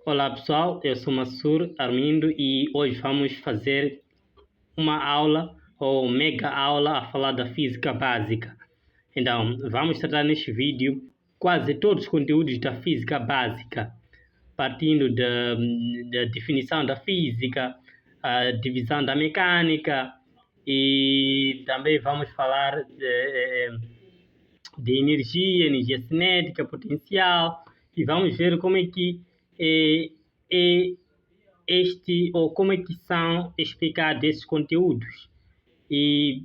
Olá pessoal, eu sou Massur Armindo e hoje vamos fazer uma aula ou mega aula a falar da física básica. Então, vamos tratar neste vídeo quase todos os conteúdos da física básica, partindo da definição da física, a divisão da mecânica e também vamos falar de energia cinética, potencial, e vamos ver como é que como é que são explicados esses conteúdos. E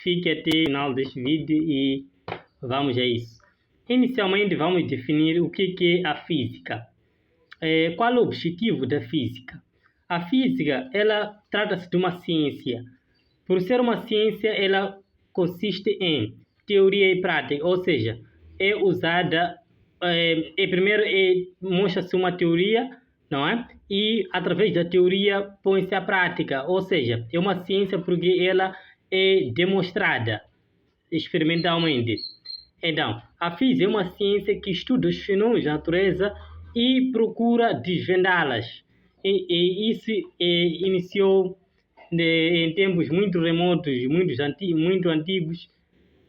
fique até o final deste vídeo e vamos a isso. Inicialmente vamos definir o que é a física. Qual é o objetivo da física? A física, ela trata-se de uma ciência. Por ser uma ciência, ela consiste em teoria e prática, ou seja, é usada, primeiro mostra-se uma teoria, não é? E através da teoria põe-se a prática, ou seja, é uma ciência porque ela é demonstrada experimentalmente. Então, a física é uma ciência que estuda os fenômenos da natureza e procura desvendá-las. E isso iniciou em tempos muito remotos, muito antigos,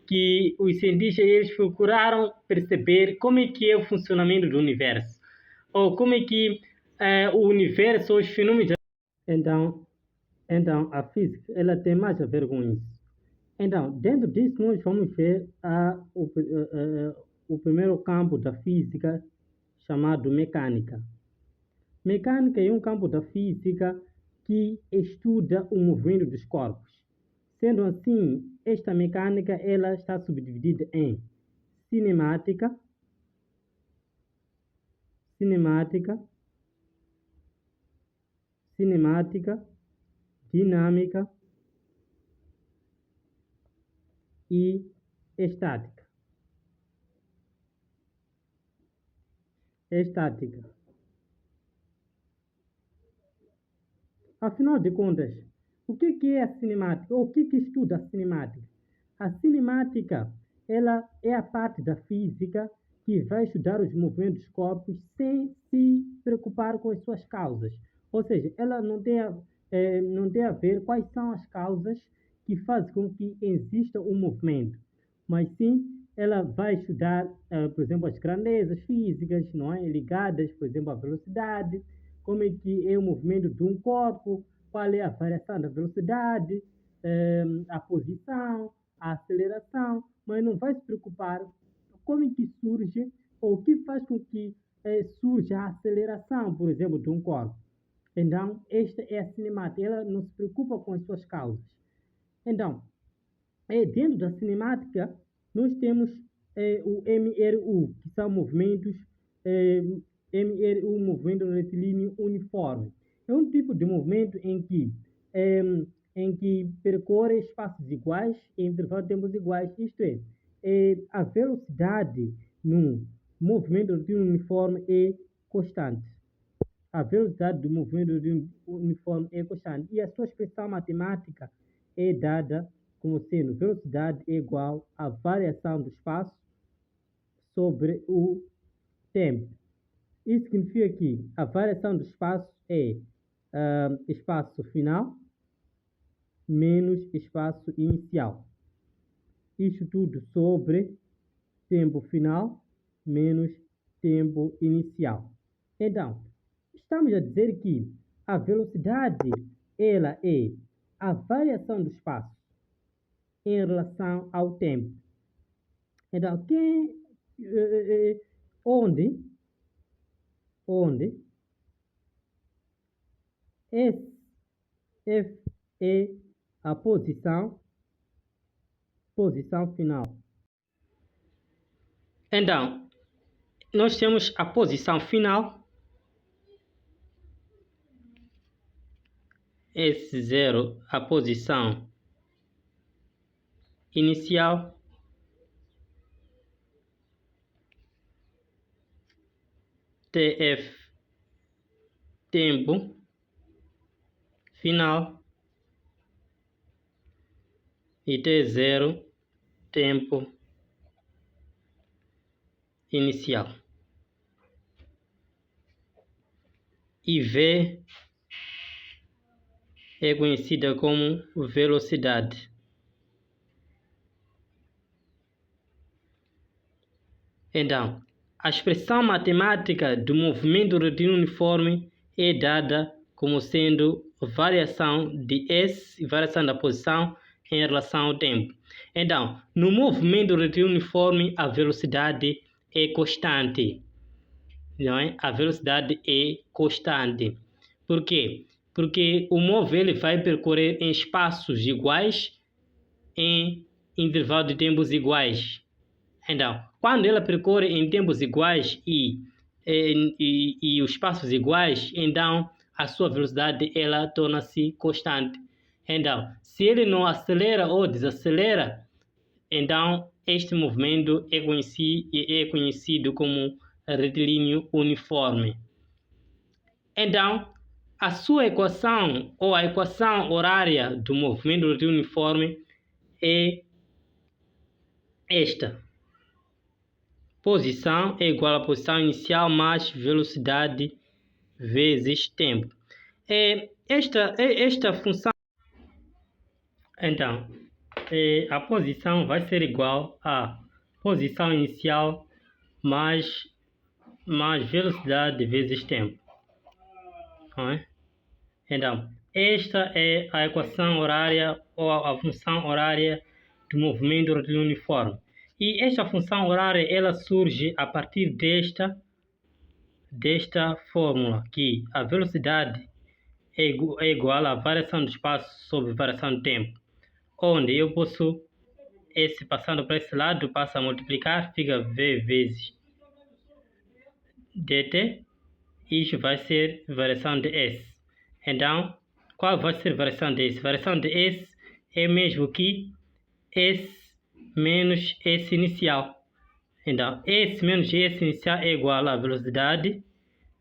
que os cientistas eles procuraram perceber como é que é o funcionamento do universo, ou como é que o universo, os fenômenos. Então, a física ela tem mais a ver com isso. Então, dentro disso nós vamos ver o primeiro campo da física, chamado mecânica. Mecânica é um campo da física que estuda o movimento dos corpos. Sendo assim, esta mecânica ela está subdividida em cinemática, dinâmica e estática. Afinal de contas, o que é a cinemática? Ou o que estuda a cinemática? A cinemática ela é a parte da física que vai estudar os movimentos dos corpos sem se preocupar com as suas causas. Ou seja, ela não tem a ver quais são as causas que fazem com que exista um movimento, mas sim ela vai estudar, por exemplo, as grandezas físicas, não é? Ligadas, por exemplo, à velocidade, como é que é o movimento de um corpo, qual é a variação da velocidade, a posição, a aceleração, mas não vai se preocupar como é que surge ou o que faz com que surja a aceleração, por exemplo, de um corpo. Então, esta é a cinemática, ela não se preocupa com as suas causas. Então, dentro da cinemática, nós temos o MRU, que são movimentos, MRU, movimento retilíneo uniforme. É um tipo de movimento em que percorre espaços iguais em intervalos de tempos iguais, isto é, a velocidade no movimento retilíneo uniforme é constante. A velocidade do movimento uniforme é constante e a sua expressão matemática é dada como sendo velocidade é igual à variação do espaço sobre o tempo. Isso significa que a variação do espaço é espaço final menos espaço inicial. Isto tudo sobre tempo final menos tempo inicial. Então, estamos a dizer que a velocidade ela é a variação do espaço em relação ao tempo. Então, onde F é a posição final. Então, nós temos a posição final, S0 a posição inicial, TF tempo final e T0 tempo inicial. e V é conhecida como velocidade. Então, a expressão matemática do movimento retilíneo uniforme é dada como sendo variação de S, variação da posição em relação ao tempo. Então, no movimento retilíneo uniforme, a velocidade é constante. Não é? A velocidade é constante. Por quê? Porque o móvel ele vai percorrer em espaços iguais, em intervalo de tempos iguais. Então, quando ela percorre em tempos iguais e os espaços iguais, então a sua velocidade ela torna-se constante. Então, se ele não acelera ou desacelera, então este movimento é conhecido como retilíneo uniforme. Então, a sua equação ou a equação horária do movimento retilíneo uniforme é esta. Posição é igual à posição inicial mais velocidade vezes tempo. Esta função, então, a posição vai ser igual à posição inicial mais velocidade vezes tempo. Não é? Então, esta é a equação horária ou a função horária do movimento retilíneo uniforme. E esta função horária ela surge a partir desta fórmula, que a velocidade é igual à variação do espaço sobre variação do tempo, onde eu posso, S passando para esse lado, passa a multiplicar, fica V vezes dt, isso vai ser variação de S. Então, qual vai ser a variação de S? A variação de S é mesmo que S menos S inicial. Então, S menos S inicial é igual à velocidade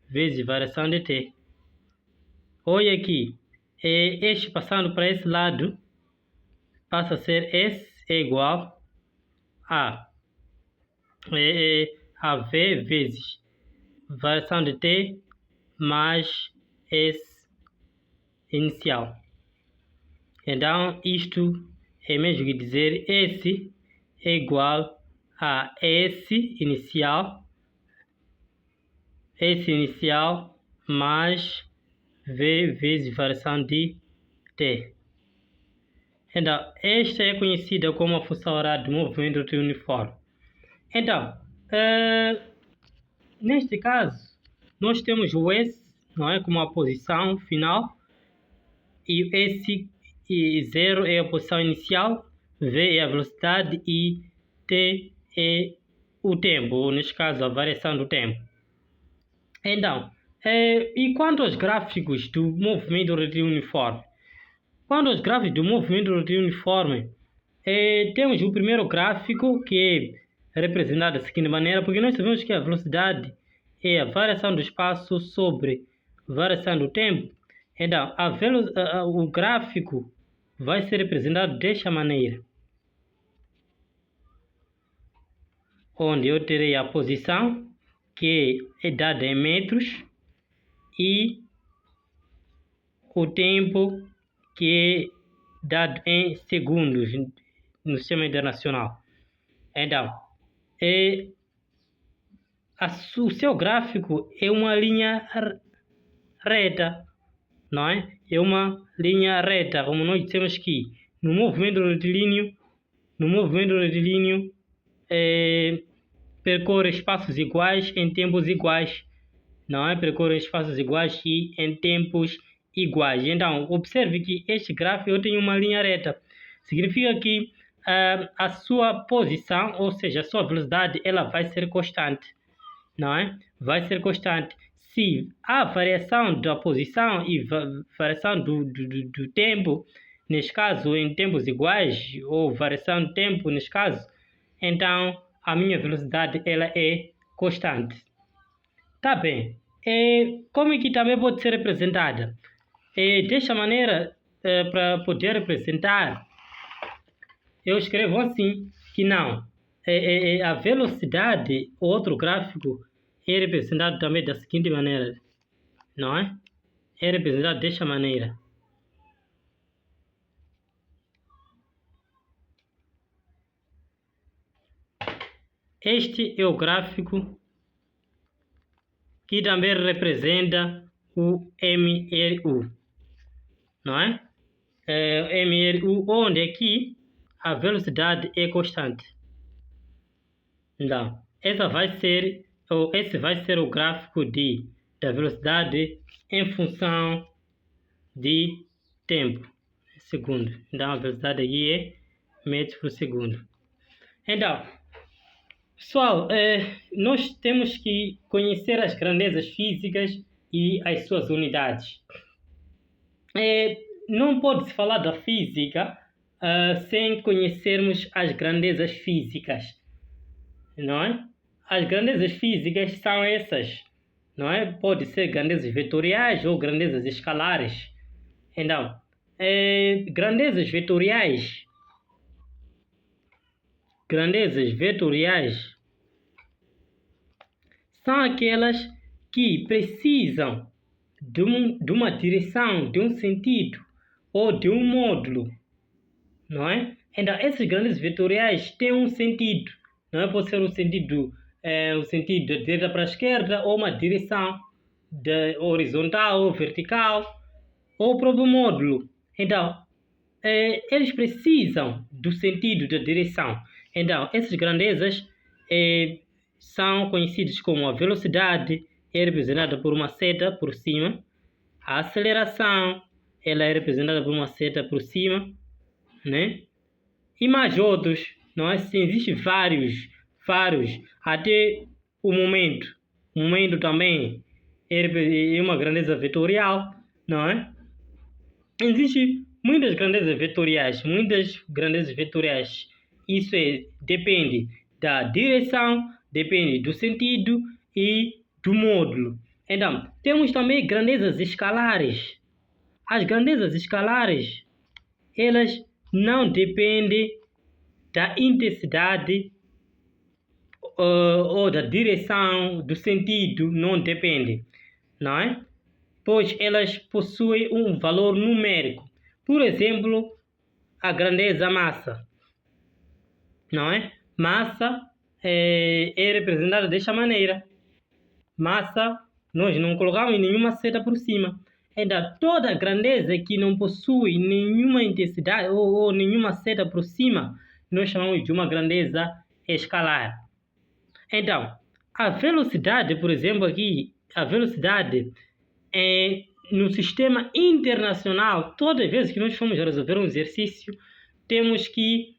vezes variação de t. Olha aqui, este passando para esse lado, passa a ser S é igual a V vezes variação de t mais S inicial. Então, isto é mesmo que dizer S é igual a S inicial mais V vezes variação de t. Então, esta é conhecida como a função horária do movimento retilíneo uniforme. Então, neste caso, nós temos o S, não é, como a posição final, e o S0 é a posição inicial, V é a velocidade e T é o tempo, ou neste caso a variação do tempo. Então, e quanto aos gráficos do movimento retilíneo uniforme? Quanto aos gráficos do movimento retilíneo uniforme, temos o primeiro gráfico que é representado da seguinte maneira, porque nós sabemos que a velocidade é a variação do espaço sobre variação do tempo. Então, o gráfico vai ser representado desta maneira, onde eu terei a posição, que é dada em metros, e o tempo, que é dado em segundos no sistema internacional. Então, o seu gráfico é uma linha reta, não é? É uma linha reta, como nós dissemos que no movimento retilíneo percorre espaços iguais em tempos iguais, não é? Percorre espaços iguais e em tempos iguais. Então, observe que este gráfico eu tenho uma linha reta. Significa que a sua posição, ou seja, a sua velocidade, ela vai ser constante, não é? Vai ser constante. Se há variação da posição e variação do tempo, neste caso em tempos iguais, ou variação do tempo neste caso, então a minha velocidade ela é constante. Tá bem. Como é que também pode ser representada? Desta maneira, para poder representar, eu escrevo assim, que não. A velocidade, outro gráfico, é representado também da seguinte maneira. não é? É representado desta maneira. Este é o gráfico que também representa o MRU, não é? MRU, onde aqui a velocidade é constante. Então, esse vai ser o gráfico da velocidade em função de tempo, segundo. Então, a velocidade aqui é metros por segundo. Então, pessoal, nós temos que conhecer as grandezas físicas e as suas unidades. Não pode-se falar da física sem conhecermos as grandezas físicas, não é? As grandezas físicas são essas, não é? Pode ser grandezas vetoriais ou grandezas escalares. Então, grandezas vetoriais são aquelas que precisam de uma direção, de um sentido ou de um módulo, não é? Então, essas grandezas vetoriais têm um sentido, não é? Pode ser um sentido de direita para a esquerda, ou uma direção horizontal ou vertical, ou o próprio módulo. Então, eles precisam do sentido da direção. Então, essas grandezas são conhecidas como a velocidade, é representada por uma seta por cima. A aceleração, ela é representada por uma seta por cima, né? E mais outros, não é? Existem vários, até o momento. O momento também é uma grandeza vetorial, não é? Existem muitas grandezas vetoriais, Isso depende da direção, depende do sentido e do módulo. Então, temos também grandezas escalares. As grandezas escalares, elas não dependem da intensidade ou da direção, do sentido, não depende, não é? Pois elas possuem um valor numérico. Por exemplo, a grandeza massa, não é? Massa é representada desta maneira. Massa, nós não colocamos nenhuma seta por cima. Então, toda grandeza que não possui nenhuma intensidade ou nenhuma seta por cima, nós chamamos de uma grandeza escalar. Então, a velocidade, por exemplo, aqui, a velocidade no sistema internacional, todas as vezes que nós formos resolver um exercício, temos que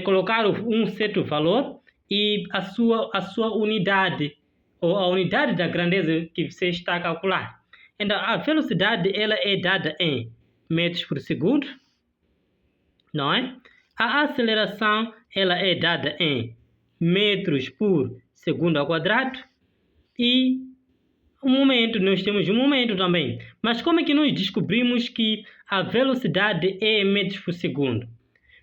colocar um certo valor e a sua unidade, ou a unidade da grandeza que você está a calcular. Então, a velocidade ela é dada em metros por segundo, não é? A aceleração ela é dada em metros por segundo ao quadrado e o momento, nós temos um momento também. Mas como é que nós descobrimos que a velocidade é em metros por segundo?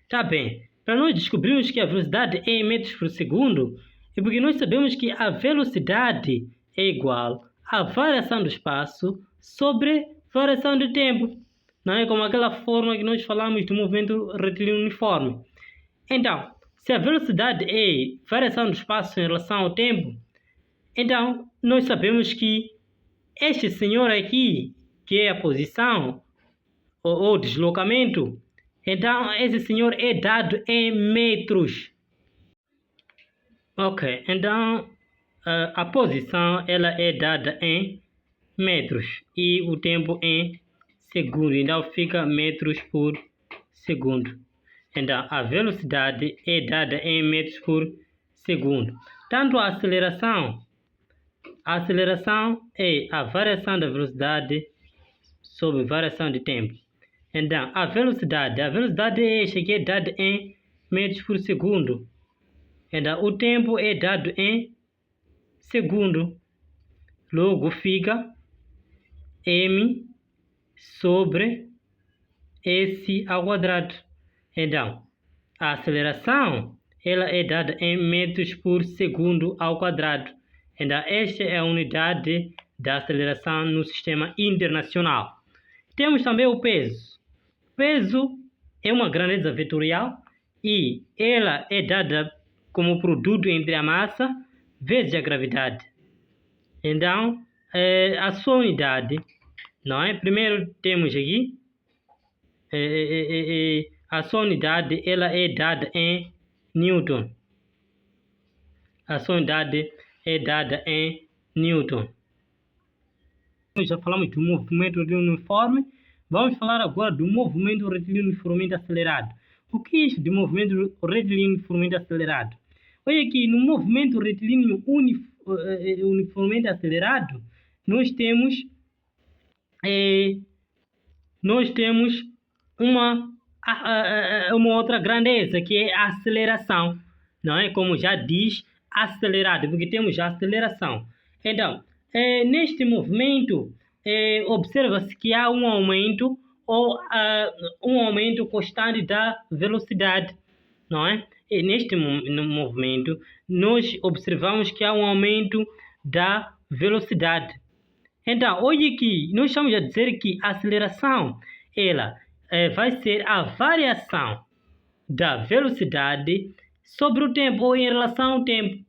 Tá bem, para nós descobrirmos que a velocidade é em metros por segundo, é porque nós sabemos que a velocidade é igual à variação do espaço sobre variação do tempo. Não é como aquela forma que nós falamos do movimento retilíneo uniforme. Então, se a velocidade é variação do espaço em relação ao tempo, então nós sabemos que este senhor aqui, que é a posição ou deslocamento, então esse senhor é dado em metros. Ok, então a posição ela é dada em metros e o tempo em segundo, então fica metros por segundo. Então a velocidade é dada em metros por segundo. Tanto a aceleração é a variação da velocidade sobre variação de tempo. Então a velocidade é esta que é dada em metros por segundo. Então o tempo é dado em segundo. Logo fica m sobre s ao quadrado. Então, a aceleração ela é dada em metros por segundo ao quadrado. Então, esta é a unidade da aceleração no sistema internacional. Temos também o peso. Peso é uma grandeza vetorial e ela é dada como produto entre a massa vezes a gravidade. Então, a sua unidade, não é? Primeiro temos aqui a sua unidade, ela é dada em Newton. A sua unidade é dada em Newton. Já falamos do movimento retilíneo uniforme. Vamos falar agora do movimento retilíneo uniformemente acelerado. O que é isso de movimento retilíneo uniformemente acelerado? Olha aqui, no movimento retilíneo uniformemente acelerado, nós temos uma outra grandeza, que é a aceleração, não é? Como já diz, acelerado, porque temos a aceleração. Então, neste movimento, observa-se que há um aumento ou um aumento constante da velocidade, não é? E neste movimento, nós observamos que há um aumento da velocidade. Então, hoje aqui, nós estamos a dizer que a aceleração, ela vai ser a variação da velocidade sobre o tempo ou em relação ao tempo,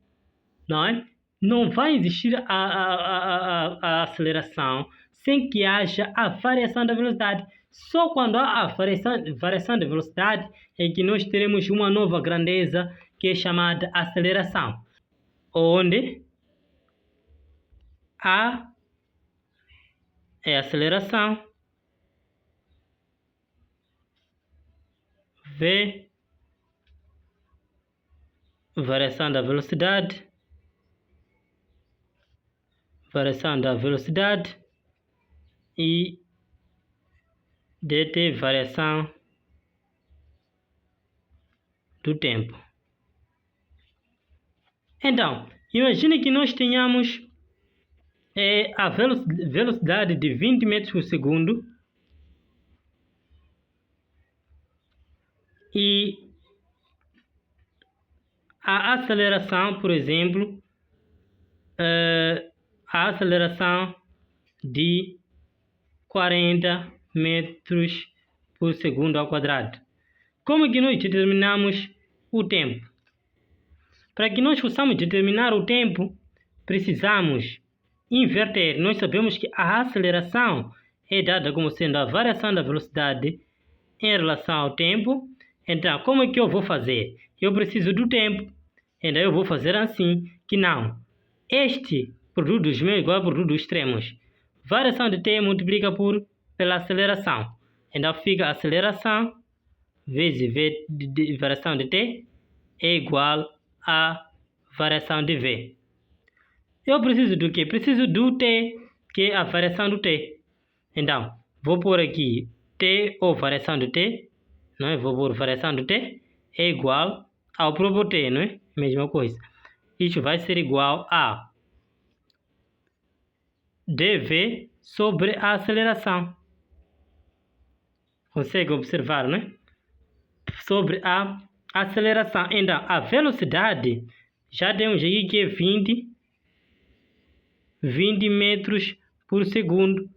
não é? Não vai existir a aceleração sem que haja a variação da velocidade. Só quando há a variação da velocidade é que nós teremos uma nova grandeza que é chamada aceleração, onde A é aceleração, V, variação da velocidade, e dt, variação do tempo. Então, imagine que nós tenhamos a velocidade de 20 metros por segundo e a aceleração, por exemplo, a aceleração de 40 metros por segundo ao quadrado. Como é que nós determinamos o tempo? Para que nós possamos determinar o tempo, precisamos inverter. Nós sabemos que a aceleração é dada como sendo a variação da velocidade em relação ao tempo. Então, como é que eu vou fazer? Eu preciso do tempo. Então, eu vou fazer assim, que não. Este produto dos meios é igual ao produto dos extremos. Variação de t multiplica pela aceleração. Então, fica aceleração vezes v de variação de t é igual a variação de v. Eu preciso do quê? Preciso do t, que é a variação do t. Então, vou pôr aqui t ou variação do t, não é? Vou pôr variação do t é igual ao próprio t, não é? Mesma coisa. Isso vai ser igual a dv sobre a aceleração. Consegue observar, não é? Sobre a aceleração. Então, a velocidade, já temos aqui que é 20 metros por segundo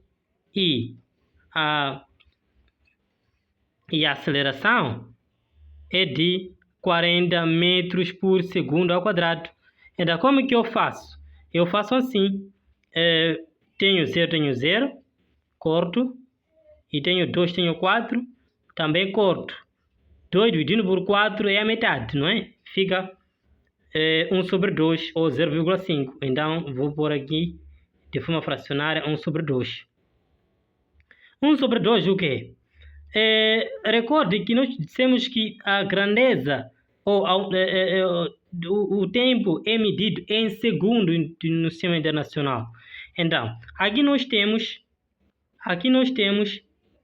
e a aceleração é de 40 metros por segundo ao quadrado. Então, como é que eu faço? Eu faço assim. Tenho 0, corto. E tenho 2, tenho 4, também corto. 2 dividido por 4 é a metade, não é? Fica 1 sobre 2 ou 0,5. Então, vou pôr aqui de forma fracionária 1 sobre 2. 1 sobre 2 o quê? Recorde que nós dissemos que a grandeza ou o tempo é medido em segundo no sistema internacional. Então, aqui nós temos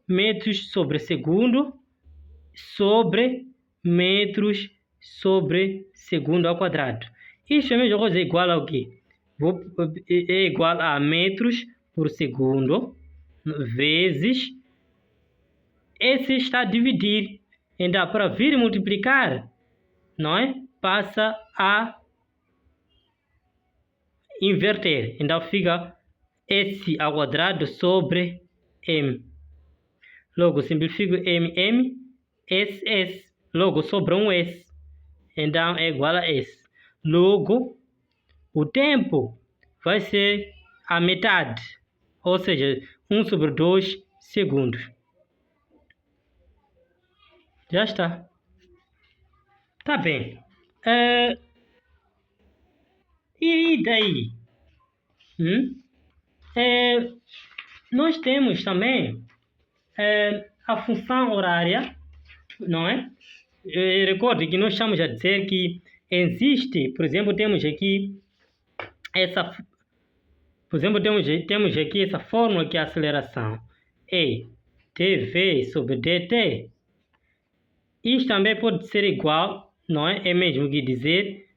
metros sobre segundo sobre metros sobre segundo ao quadrado. Isso é a mesma coisa, é igual ao quê? É igual a metros por segundo vezes esse está a dividir. Então, para vir multiplicar, não é? Passa a inverter. Então, fica S ao quadrado sobre M. Logo, simplifico M, S. Logo, sobra um S. Então, é igual a S. Logo, o tempo vai ser a metade. Ou seja, 1/2 segundos. Já está. Tá bem. E daí? Nós temos também a função horária, não é? Recorde que nós estamos a dizer que existe, por exemplo, temos aqui essa fórmula que é a aceleração é dv sobre dt. Isto também pode ser igual, não é? É mesmo que dizer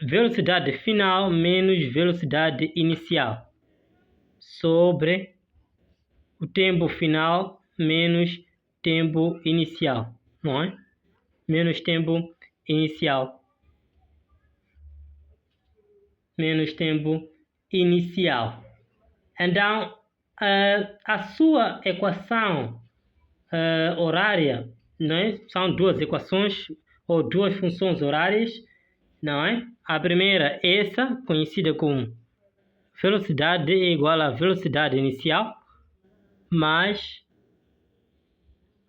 velocidade final menos velocidade inicial sobre o tempo final menos tempo inicial, não é? Menos tempo inicial. Então, a sua equação horária, não é? São duas equações ou duas funções horárias, não é? A primeira, essa, conhecida como velocidade é igual a velocidade inicial, mais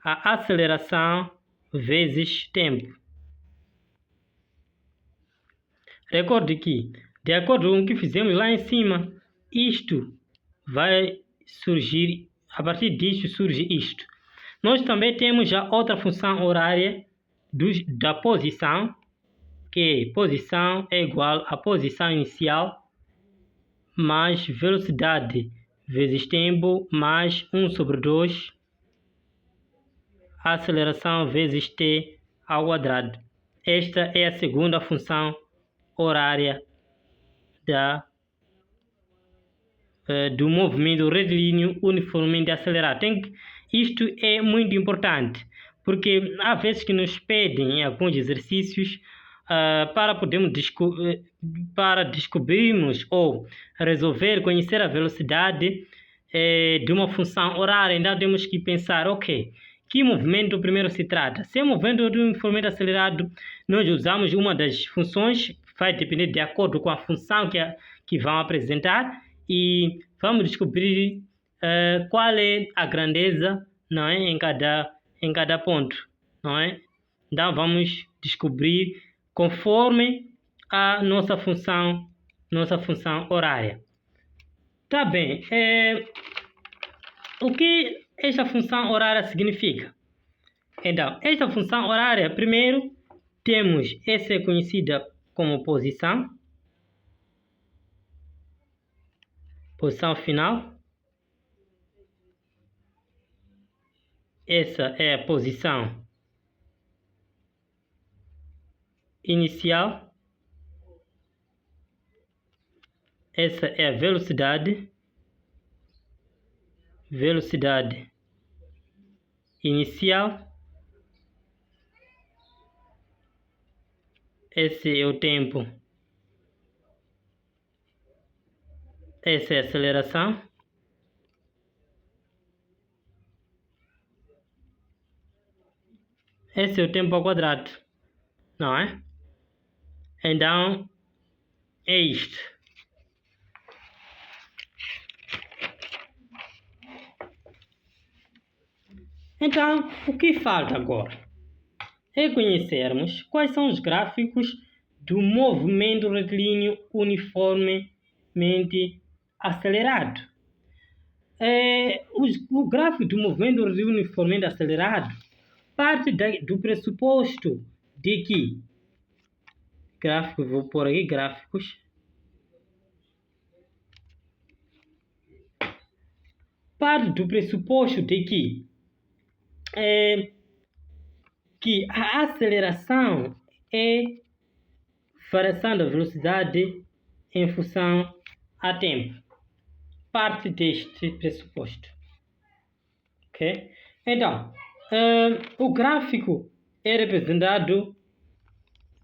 a aceleração vezes tempo. Recorde que, de acordo com o que fizemos lá em cima, isto vai surgir, a partir disto surge isto. Nós também temos já outra função horária da posição, que posição é igual a posição inicial mais velocidade vezes tempo mais 1/2 aceleração vezes t ao quadrado. Esta é a segunda função horária do movimento retilíneo uniformemente acelerado. Isto é muito importante, porque há vezes que nos pedem em alguns exercícios para descobrirmos ou resolver, conhecer a velocidade de uma função horária. Então temos que pensar, ok, que movimento primeiro se trata? Se é movimento uniformemente acelerado, nós usamos uma das funções, vai depender de acordo com a função que vão apresentar, e vamos descobrir qual é a grandeza, não é, em cada ponto, não é? Então vamos descobrir conforme a nossa função horária. Tá bem. O que esta função horária significa? Então, esta função horária, primeiro temos essa conhecida como posição final. Essa é a posição inicial. Essa é a velocidade inicial. Esse é o tempo. Essa é a aceleração. Esse é o tempo ao quadrado, não é? Então, é isto. Então, o que falta agora é conhecermos quais são os gráficos do movimento retilíneo uniformemente acelerado. O gráfico do movimento retilíneo uniformemente acelerado parte do pressuposto de que vou pôr aqui gráficos. Parte do pressuposto de que a aceleração é variação da velocidade em função a tempo. Parte deste pressuposto. Ok? Então, o gráfico é representado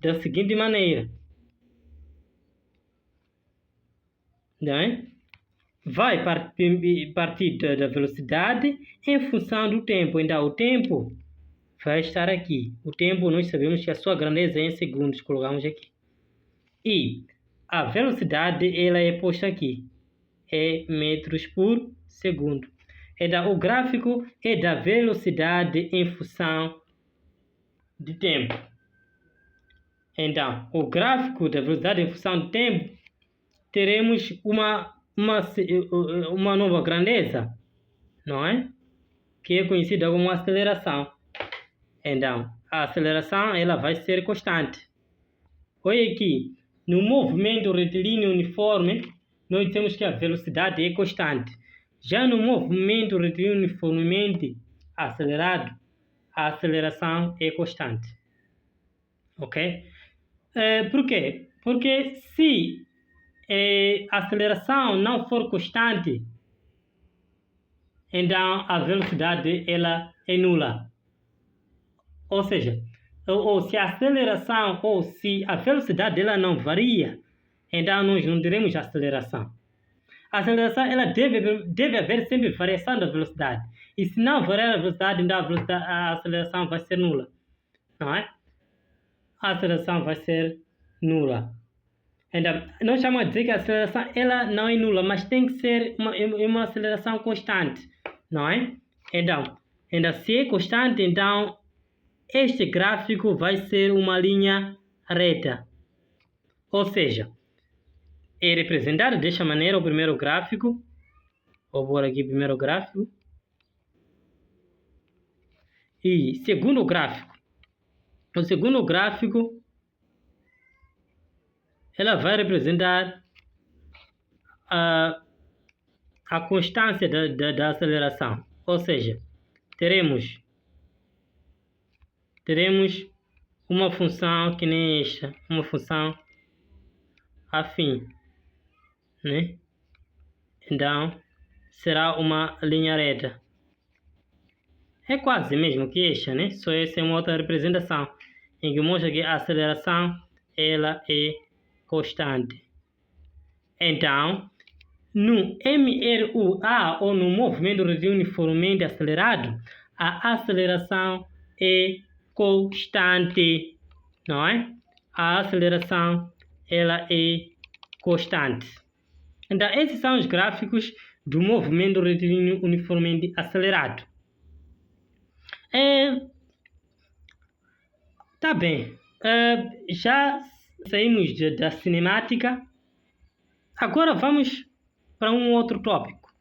da seguinte maneira. Não é? vai partir da velocidade em função do tempo. Então, o tempo vai estar aqui. O tempo, nós sabemos que a sua grandeza é em segundos, colocamos aqui. E a velocidade, ela é posta aqui. É metros por segundo. Então, o gráfico é da velocidade em função de tempo. Então, o gráfico da velocidade em função de tempo, teremos uma nova grandeza, não é? Que é conhecida como aceleração. Então, a aceleração, ela vai ser constante. Olha aqui, no movimento retilíneo uniforme, nós temos que a velocidade é constante. Já no movimento retilíneo uniformemente acelerado, a aceleração é constante. Ok? Por quê? Porque se a aceleração não for constante, então a velocidade ela é nula. Ou seja, ou se a aceleração ou se a velocidade ela não varia, então nós não teremos aceleração. A aceleração ela deve haver sempre variação da velocidade. E se não variar a velocidade, então a aceleração vai ser nula. Não é? A aceleração vai ser nula. Então, nós chamamos de dizer que a aceleração ela não é nula, mas tem que ser uma aceleração constante. Não é? Então, se é constante, então este gráfico vai ser uma linha reta. Ou seja, é representado desta maneira o primeiro gráfico. Vou pôr aqui o primeiro gráfico. E segundo gráfico. O segundo gráfico, ela vai representar a constância da aceleração. Ou seja, teremos uma função que nem esta, uma função afim, né? Então, será uma linha reta. É quase mesmo que esta, né? Só essa é uma outra representação, em que mostra que a aceleração, ela é constante. Então, no MRUA, ou no movimento retilíneo uniformemente acelerado, a aceleração é constante, não é? A aceleração, ela é constante. Então, esses são os gráficos do movimento retilíneo uniformemente acelerado. Tá bem. Já saímos da cinemática. Agora vamos para um outro tópico,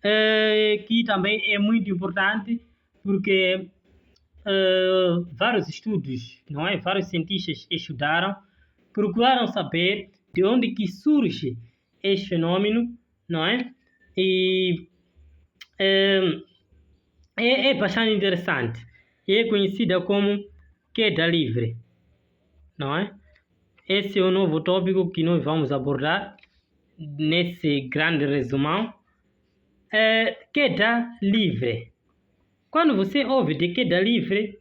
que também é muito importante, porque vários estudos, não é? Vários cientistas estudaram, procuraram saber de onde que surge este fenômeno, não é? E é bastante interessante. É conhecida como queda livre, não é? Esse é o novo tópico que nós vamos abordar nesse grande resumão. Queda livre. Quando você ouve de queda livre,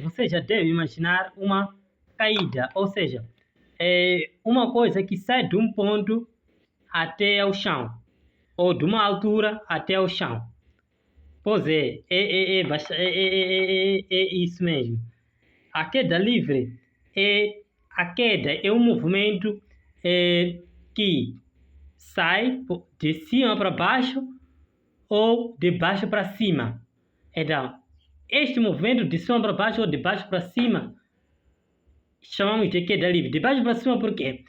você já deve imaginar uma caída, ou seja, uma coisa que sai de um ponto até ao chão, ou de uma altura até ao chão. Pois é isso mesmo. A queda livre é um movimento que sai de cima para baixo ou de baixo para cima. Então, este movimento de cima para baixo ou de baixo para cima chamamos de queda livre. De baixo para cima por quê?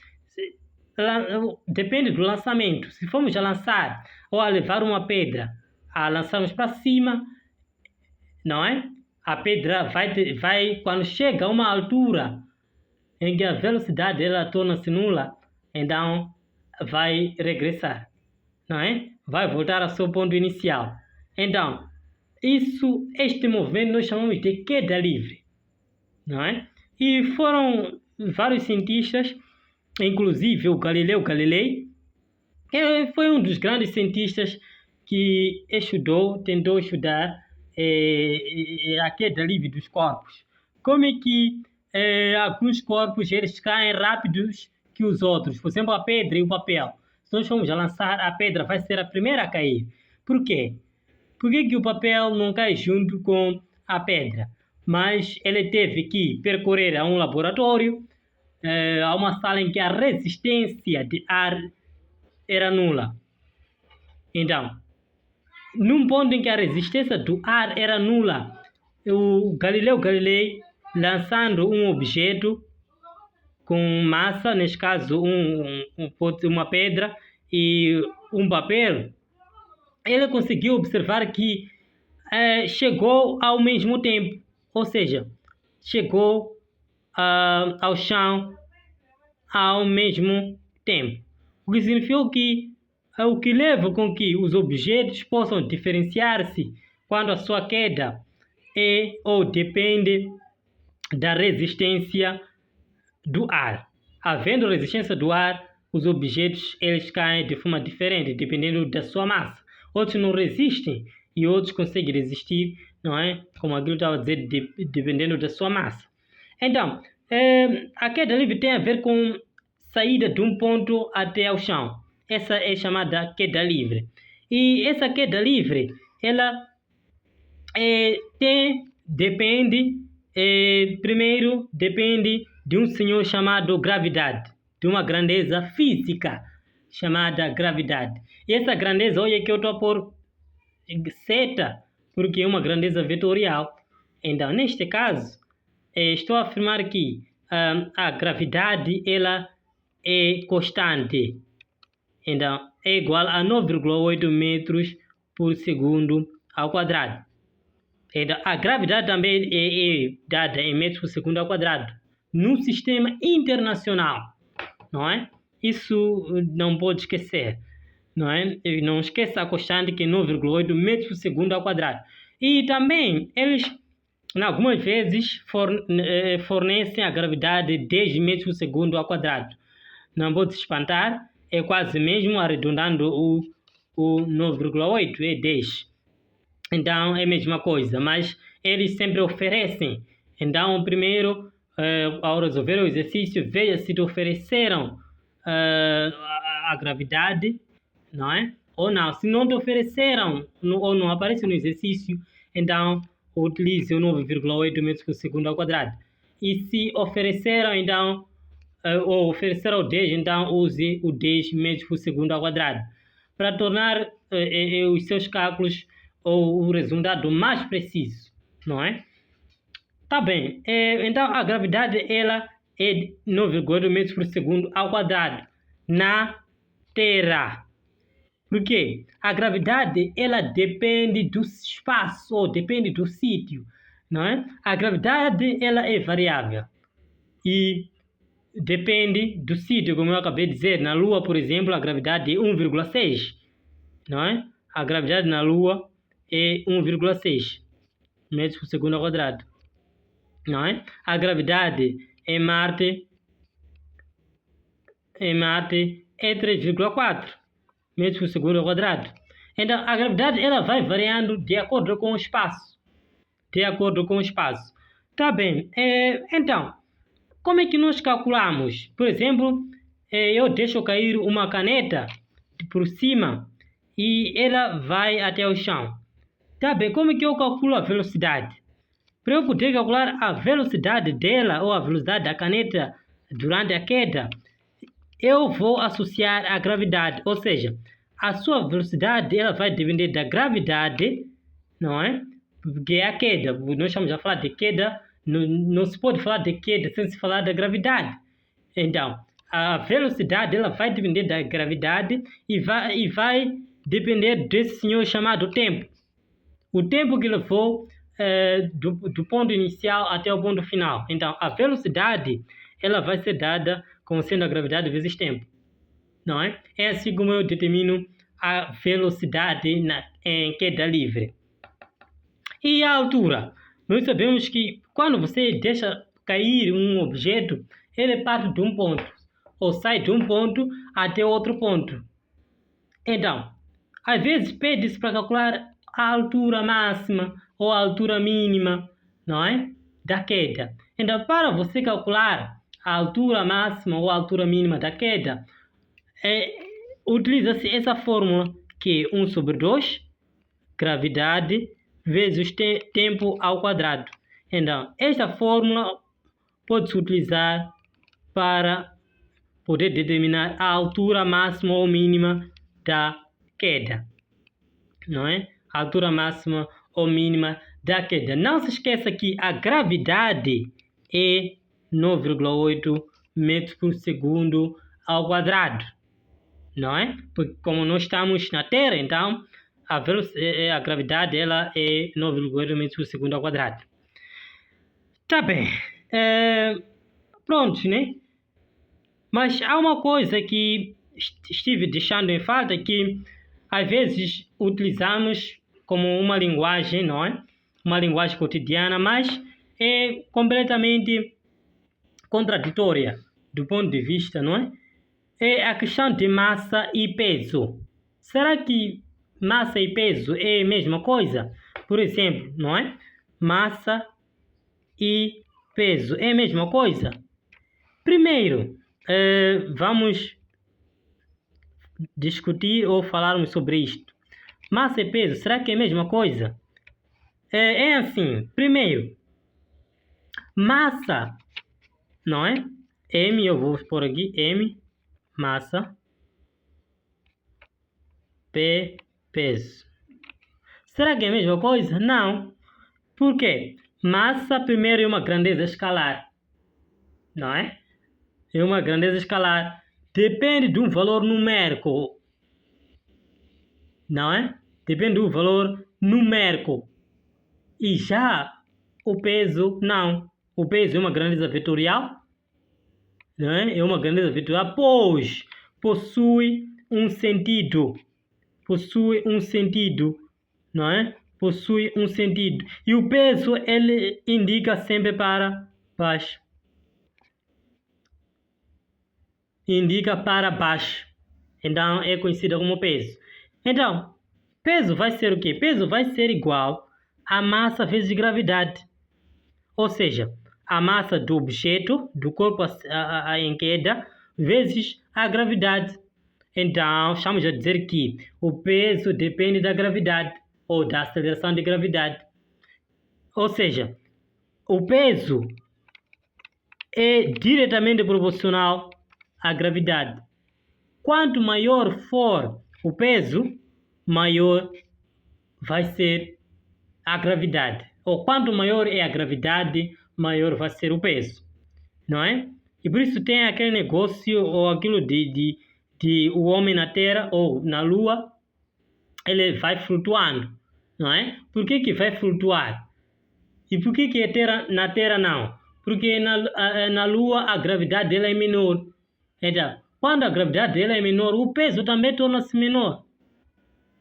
Depende do lançamento. Se formos a lançar ou a levar uma pedra, a lançarmos para cima, não é? A pedra vai quando chega a uma altura em que a velocidade ela torna-se nula, então vai regressar, não é? Vai voltar ao seu ponto inicial. Então, este movimento nós chamamos de queda livre, não é? E foram vários cientistas, inclusive o Galileu Galilei, que foi um dos grandes cientistas que tentou estudar a queda livre dos corpos. Como é que alguns corpos eles caem rápidos que os outros, por exemplo, a pedra e o papel. Se nós formos a lançar, a pedra vai ser a primeira a cair. Por quê? Por que o papel não cai junto com a pedra? Mas ele teve que percorrer a um laboratório, a uma sala em que a resistência de ar era nula. Então, num ponto em que a resistência do ar era nula, o Galileu Galilei, lançando um objeto com massa, neste caso uma pedra e um papel, ele conseguiu observar que chegou ao mesmo tempo, ou seja, chegou ao chão ao mesmo tempo. O que significa que o que leva com que os objetos possam diferenciar-se quando a sua queda é ou depende da resistência do ar. Havendo resistência do ar, os objetos eles caem de forma diferente, dependendo da sua massa. Outros não resistem e outros conseguem resistir, não é? Como aquilo estava a dizer, dependendo da sua massa. Então, a queda livre tem a ver com saída de um ponto até ao chão. Essa é chamada queda livre. E essa queda livre, ela primeiro depende de um senhor chamado gravidade, de uma grandeza física chamada gravidade. E essa grandeza, olha que eu estou a pôr seta, porque é uma grandeza vetorial. Então, neste caso, estou a afirmar que a gravidade ela é constante. Então, é igual a 9,8 metros por segundo ao quadrado. Então, a gravidade também é dada em metros por segundo ao quadrado no sistema internacional, não é? Isso não pode esquecer, não é? E não esqueça a constante que é 9,8 metros por segundo ao quadrado. E também eles, algumas vezes, fornecem a gravidade de 10 metros por segundo ao quadrado. Não pode se espantar, é quase mesmo arredondando o 9,8, é 10. Então é a mesma coisa, mas eles sempre oferecem. Então, primeiro, ao resolver o exercício, veja se te ofereceram a gravidade, não é? Ou não. Se não te ofereceram ou não aparece no exercício, então utilize o 9,8 metros por segundo ao quadrado. E se ofereceram, então, ou ofereceram o 10, então use o 10 metros por segundo ao quadrado. Para tornar os seus cálculos ou o resultado mais preciso, não é? Tá bem. Então, a gravidade ela é 9,8 metros por segundo ao quadrado na Terra. Por quê? A gravidade ela depende do espaço ou depende do sítio, não é? A gravidade ela é variável e depende do sítio, como eu acabei de dizer. Na Lua, por exemplo, a gravidade é 1,6, não é? A gravidade na Lua é 1,6 metros por segundo ao quadrado, não é? A gravidade em Marte é 3,4 metros por segundo ao quadrado. Então, a gravidade ela vai variando de acordo com o espaço. Tá bem. Então, como é que nós calculamos? Por exemplo, eu deixo cair uma caneta por cima e ela vai até o chão. Tá bem, como é que eu calculo a velocidade? Para eu poder calcular a velocidade dela ou a velocidade da caneta durante a queda, eu vou associar a gravidade, ou seja, a sua velocidade ela vai depender da gravidade, não é? Porque é a queda, nós estamos a falar de queda, não se pode falar de queda sem se falar da gravidade. Então, a velocidade ela vai depender da gravidade e vai depender desse senhor chamado tempo. O tempo que levou do ponto inicial até o ponto final. Então, a velocidade ela vai ser dada como sendo a gravidade vezes tempo, não é? É assim como eu determino a velocidade em queda livre. E a altura? Nós sabemos que quando você deixa cair um objeto, ele parte de um ponto, ou sai de um ponto até outro ponto. Então, às vezes pede-se para calcular a altura máxima ou a altura mínima, não é? Da queda. Então, para você calcular a altura máxima ou a altura mínima da queda, utiliza-se essa fórmula, que é 1 sobre 2, gravidade, vezes tempo ao quadrado. Então, esta fórmula pode-se utilizar para poder determinar a altura máxima ou mínima da queda, não é? A altura máxima ou mínima da queda. Não se esqueça que a gravidade é 9,8 metros por segundo ao quadrado, não é? Porque como nós estamos na Terra, então a gravidade ela é 9,8 metros por segundo ao quadrado. Tá bem. Pronto, né? Mas há uma coisa que estive deixando em falta, que às vezes utilizamos como uma linguagem, não é? Uma linguagem cotidiana, mas é completamente contraditória do ponto de vista, não é? É a questão de massa e peso. Será que massa e peso é a mesma coisa? Por exemplo, não é? Massa e peso é a mesma coisa? Primeiro, vamos discutir ou falarmos sobre isto. Massa e peso, será que é a mesma coisa? É assim, primeiro, massa, não é? M, eu vou pôr aqui, M, massa, P, peso. Será que é a mesma coisa? Não. Por quê? Massa, primeiro, é uma grandeza escalar, não é? É uma grandeza escalar. Depende de um valor numérico, não é? Depende do valor numérico. E já o peso, não. O peso é uma grandeza vetorial, não é? É uma grandeza vetorial, pois possui um sentido. Possui um sentido, não é? Possui um sentido. E o peso, ele indica sempre para baixo. Indica para baixo. Então, é conhecido como peso. Então, peso vai ser o quê? Peso vai ser igual a massa vezes gravidade. Ou seja, a massa do objeto, do corpo em queda, vezes a gravidade. Então, estamos a dizer que o peso depende da gravidade ou da aceleração de gravidade. Ou seja, o peso é diretamente proporcional à gravidade. Quanto maior for o peso, maior vai ser a gravidade. Ou quanto maior é a gravidade, maior vai ser o peso, não é? E por isso tem aquele negócio ou aquilo de o homem na Terra ou na Lua, ele vai flutuando, não é? Por que vai flutuar? E por que na Terra não? Porque na Lua a gravidade dela é menor. Então, quando a gravidade dela é menor, o peso também torna-se menor,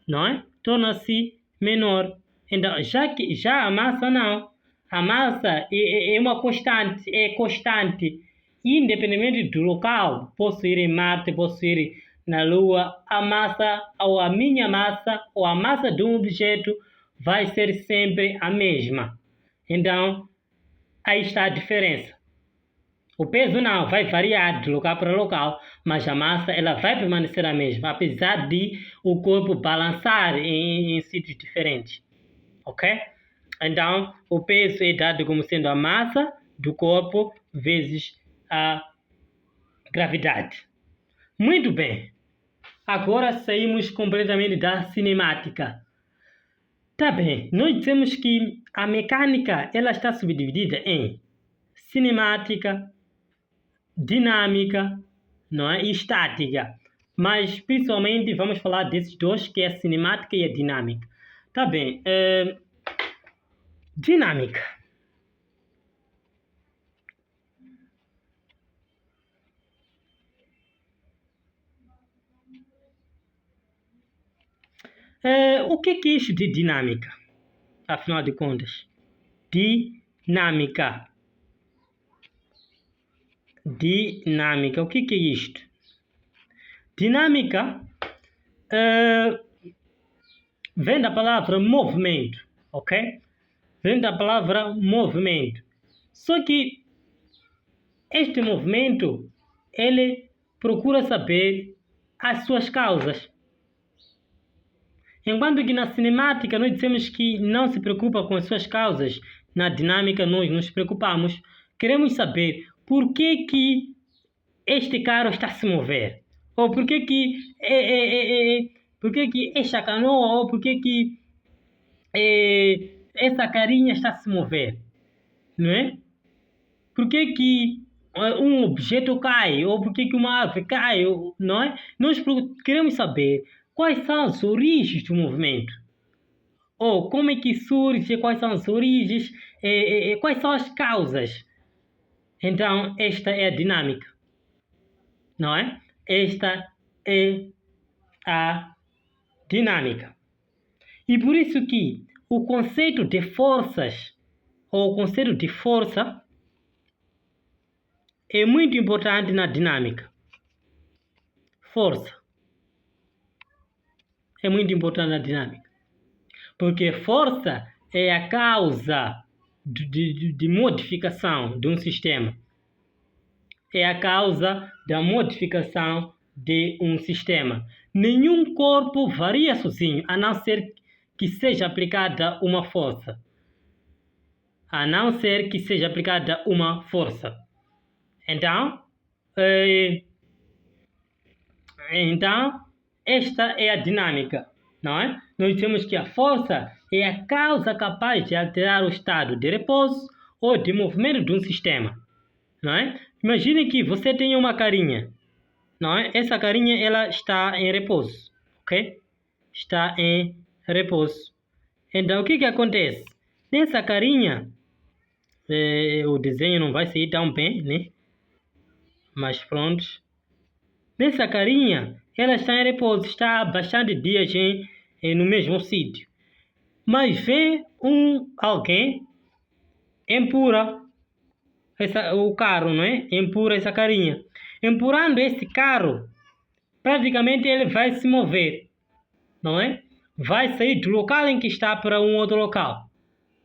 não é? Torna-se menor. Então, já a massa não. A massa é uma constante, independentemente do local. Posso ir em Marte, posso ir na Lua, a massa, ou a minha massa, ou a massa de um objeto vai ser sempre a mesma. Então, aí está a diferença. O peso não, vai variar de local para local, mas a massa ela vai permanecer a mesma, apesar de o corpo balançar em sítios diferentes, ok? Então, o peso é dado como sendo a massa do corpo vezes a gravidade. Muito bem. Agora saímos completamente da cinemática. Tá bem, nós dizemos que a mecânica ela está subdividida em cinemática, dinâmica, não é? E estática. Mas principalmente vamos falar desses dois, que é a cinemática e a dinâmica. Tá bem. Dinâmica. O que é isso de dinâmica? Afinal de contas, dinâmica. Dinâmica, o que é isto? Dinâmica vem da palavra movimento, ok? Vem da palavra movimento. Só que este movimento, ele procura saber as suas causas. Enquanto que na cinemática nós dizemos que não se preocupa com as suas causas, na dinâmica nós nos preocupamos. Queremos saber por que este carro está a se mover, ou por que esta canoa, ou por que essa carinha está a se mover, não é? Por que um objeto cai, ou por que uma árvore cai, não é? Nós queremos saber quais são as origens do movimento, ou como é que surge, quais são as origens, quais são as causas. Então, esta é a dinâmica, não é? Esta é a dinâmica. E por isso que o conceito de forças, ou o conceito de força, é muito importante na dinâmica. Força é muito importante na dinâmica, porque força é a causa de modificação de um sistema. É a causa da modificação de um sistema. Nenhum corpo varia sozinho, a não ser que seja aplicada uma força. A não ser que seja aplicada uma força. Então, esta é a dinâmica, não é? Nós dizemos que a força é a causa capaz de alterar o estado de repouso ou de movimento de um sistema, não é? Imagine que você tem uma carinha, não é? Essa carinha ela está em repouso, ok? Está em repouso. Então, o que acontece? Nessa carinha, o desenho não vai sair tão bem, né? Mas pronto. Nessa carinha, ela está em repouso, está há bastante dias no mesmo sítio. Mas vem alguém, empurra o carro, não é? Empurra essa carinha. Empurrando esse carro, praticamente ele vai se mover, não é? Vai sair do local em que está para um outro local.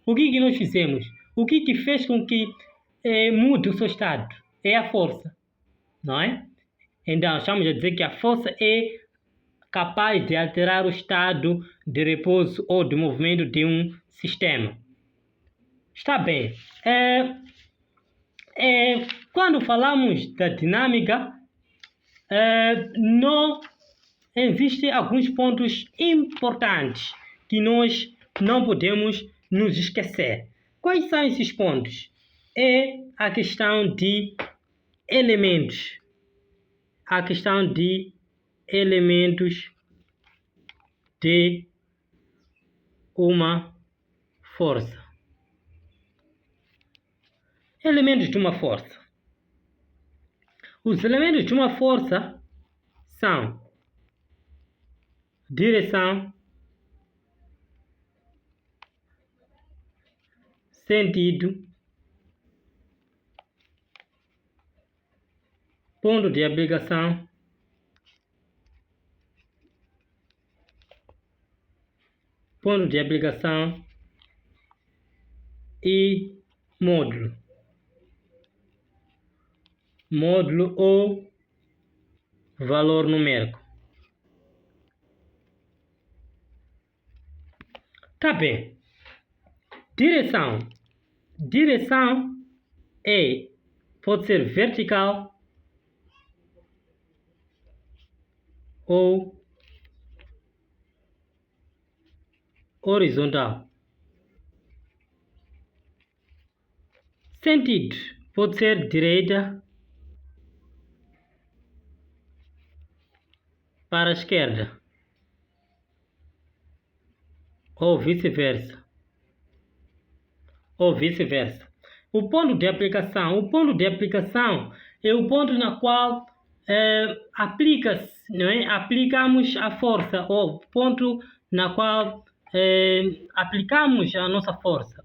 O que nós fizemos? O que fez com que mude o seu estado? É a força, não é? Então, estamos a dizer que a força é capaz de alterar o estado de repouso ou de movimento de um sistema. Está bem. Quando falamos da dinâmica, não existem alguns pontos importantes que nós não podemos nos esquecer. Quais são esses pontos? É a questão de elementos. A questão de elementos de uma força. Elementos de uma força. Os elementos de uma força são direção, sentido, ponto de aplicação, e módulo. Módulo ou valor numérico. Tá bem. Direção. Direção pode ser vertical ou horizontal. Sentido pode ser direita para a esquerda ou vice-versa. O ponto de aplicação é o ponto na qual aplica-se, não é? Aplicamos a força, ou ponto na qual aplicamos a nossa força,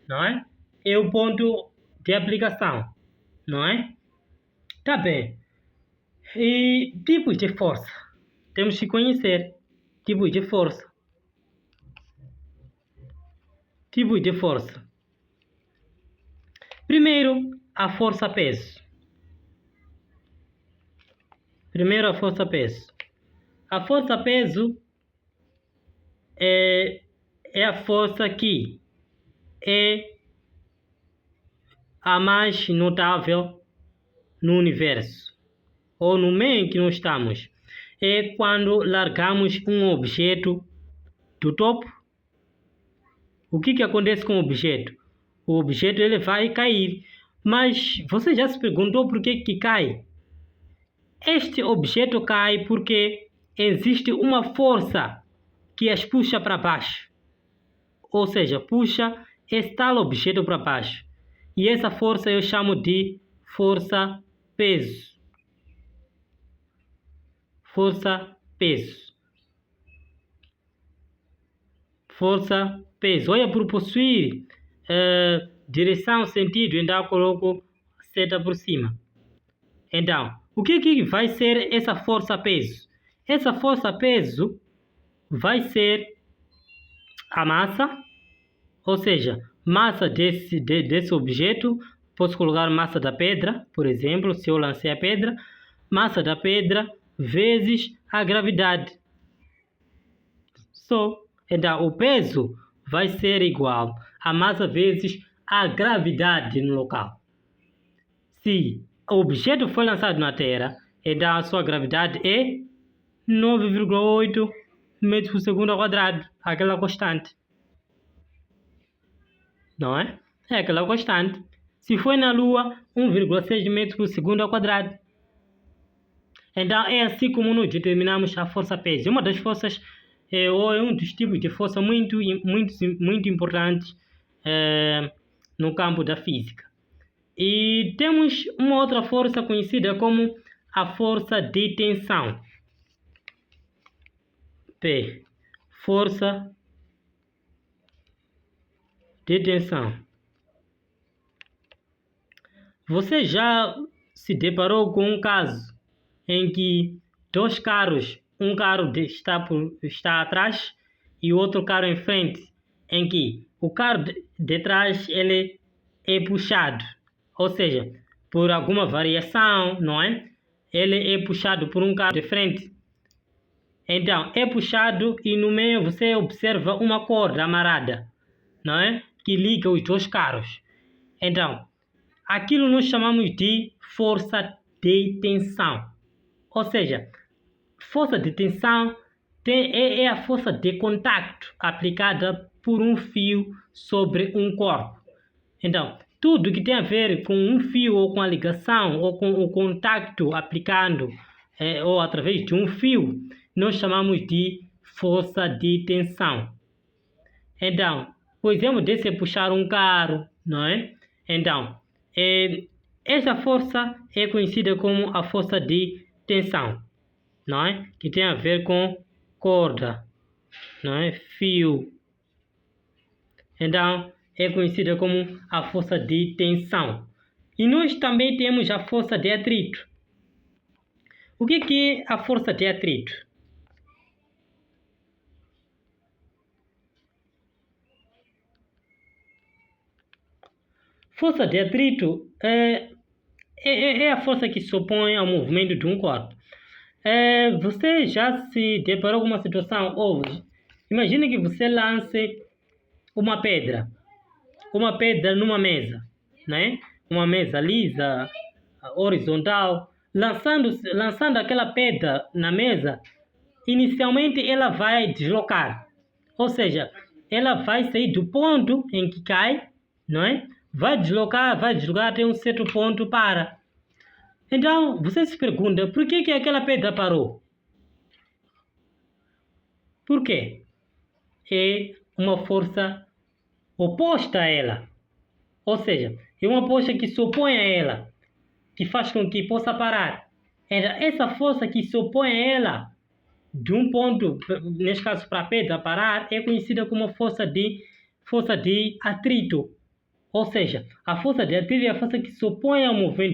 não é? É o ponto de aplicação, não é? Tá bem. E tipos de força. Temos que conhecer tipos de força. Tipos de força. Primeiro, a força-peso. Primeiro, a força peso. A força peso é a força que é a mais notável no universo, ou no meio em que nós estamos. É quando largamos um objeto do topo. O que acontece com o objeto? O objeto ele vai cair. Mas você já se perguntou por que cai? Este objeto cai porque existe uma força que as puxa para baixo. Ou seja, puxa esse tal objeto para baixo. E essa força eu chamo de força peso. Força peso. Força peso. Olha, por possuir direção, sentido, então coloco seta por cima. Então, o que vai ser essa força peso? Essa força peso vai ser a massa, ou seja, massa desse objeto. Posso colocar massa da pedra, por exemplo, se eu lancei a pedra, massa da pedra vezes a gravidade. Então, o peso vai ser igual a massa vezes a gravidade no local. Se o objeto foi lançado na Terra, então a sua gravidade é 9,8 metros por segundo ao quadrado, aquela constante. Não é? É aquela constante. Se foi na Lua, 1,6 metros por segundo ao quadrado. Então, é assim como nós determinamos a força peso. É uma das forças, ou é um dos tipos de força muito importantes no campo da física. E temos uma outra força conhecida como a força de tensão. P. Força de tensão. Você já se deparou com um caso em que dois carros, um carro está atrás e o outro carro em frente, em que o carro de trás ele é puxado, ou seja, por alguma variação, não é? Ele é puxado por um carro de frente. Então, é puxado e no meio você observa uma corda amarrada, não é? Que liga os dois carros. Então, aquilo nós chamamos de força de tensão. Ou seja, força de tensão é a força de contato aplicada por um fio sobre um corpo. Então, tudo que tem a ver com um fio ou com a ligação ou com o contato aplicando ou através de um fio, nós chamamos de força de tensão. Então, o exemplo desse é puxar um carro, não é? Então, essa força é conhecida como a força de tensão, não é? Que tem a ver com corda, não é? Fio. Então, é conhecida como a força de tensão. E nós também temos a força de atrito. O que é a força de atrito? Força de atrito é a força que se opõe ao movimento de um corpo. Você já se deparou com uma situação hoje? Imagine que você lance uma pedra numa mesa, né? Uma mesa lisa, horizontal. Lançando aquela pedra na mesa, inicialmente ela vai deslocar. Ou seja, ela vai sair do ponto em que cai, não é? Vai deslocar até um certo ponto para. Então, você se pergunta, por que aquela pedra parou? Por quê? É uma força oposta a ela. Ou seja, é uma força que se opõe a ela, que faz com que possa parar. Essa força que se opõe a ela, de um ponto, neste caso para a pedra parar, é conhecida como força de atrito. Ou seja, a força de atrito é a força que se opõe ao movimento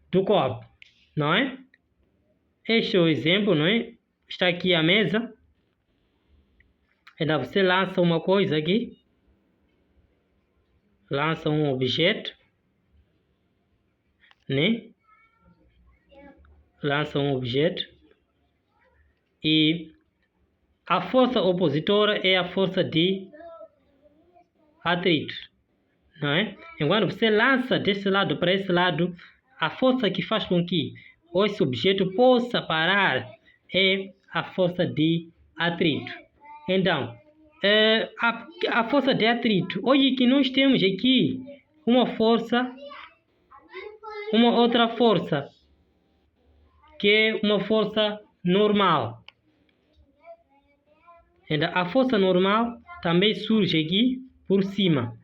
do corpo. Não é? Este é o exemplo, não é? Está aqui a mesa. Então você lança uma coisa aqui. Lança um objeto. né? Lança um objeto. E a força opositora é a força de atrito, não é? Enquanto você lança desse lado para esse lado, a força que faz com que esse objeto possa parar é a força de atrito. Então, a força de atrito, olha que nós temos aqui uma outra força, que é uma força normal. Então, a força normal também surge aqui por cima.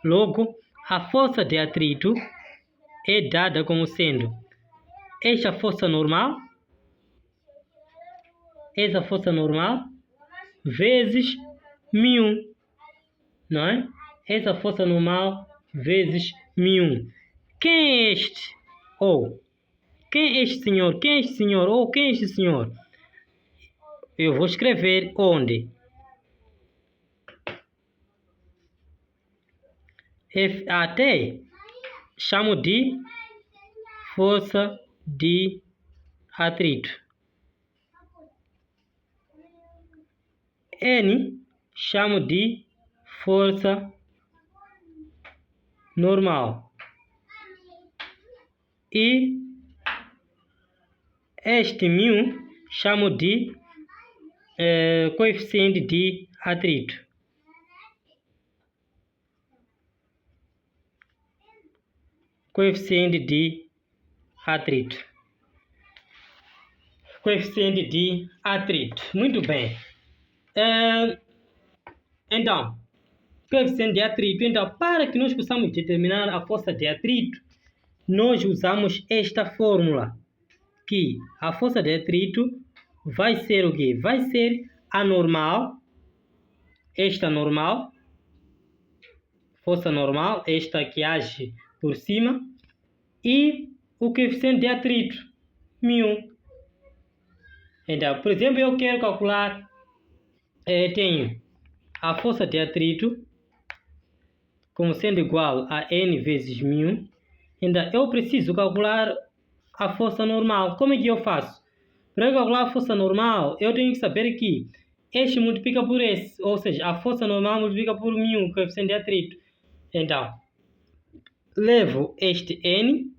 Logo, a força de atrito é dada como sendo essa força normal vezes μ1, não é? Essa força normal vezes μ1. Quem é este? Quem é este senhor? Quem é este senhor? Quem é este senhor? Eu vou escrever onde? Até chamo de força de atrito. N chamo de força normal. E este μ chamo de coeficiente de atrito. Coeficiente de atrito. Muito bem. Então, coeficiente de atrito. Então, para que nós possamos determinar a força de atrito, nós usamos esta fórmula, que a força de atrito vai ser o quê? Vai ser a normal, esta normal, força normal, esta que age por cima, e o coeficiente de atrito, μ1. Então, por exemplo, eu quero calcular, tenho a força de atrito como sendo igual a N vezes μ1. Então, eu preciso calcular a força normal. Como é que eu faço? Para calcular a força normal, eu tenho que saber que este multiplica por esse, ou seja, a força normal multiplica por μ1, coeficiente de atrito. Então, levo este N,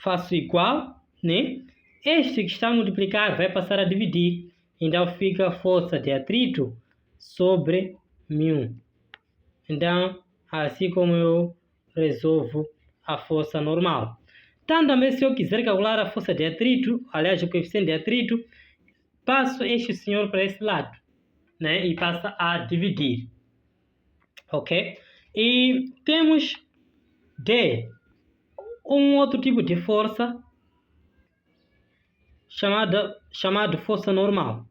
faço igual, né? Este que está a multiplicar vai passar a dividir. Então, fica a força de atrito sobre μ1. Então, assim como eu resolvo a força normal. Também, se eu quiser calcular a força de atrito, aliás, o coeficiente de atrito, passo este senhor para esse lado, né? E passa a dividir. Ok? E temos um outro tipo de força chamado força normal.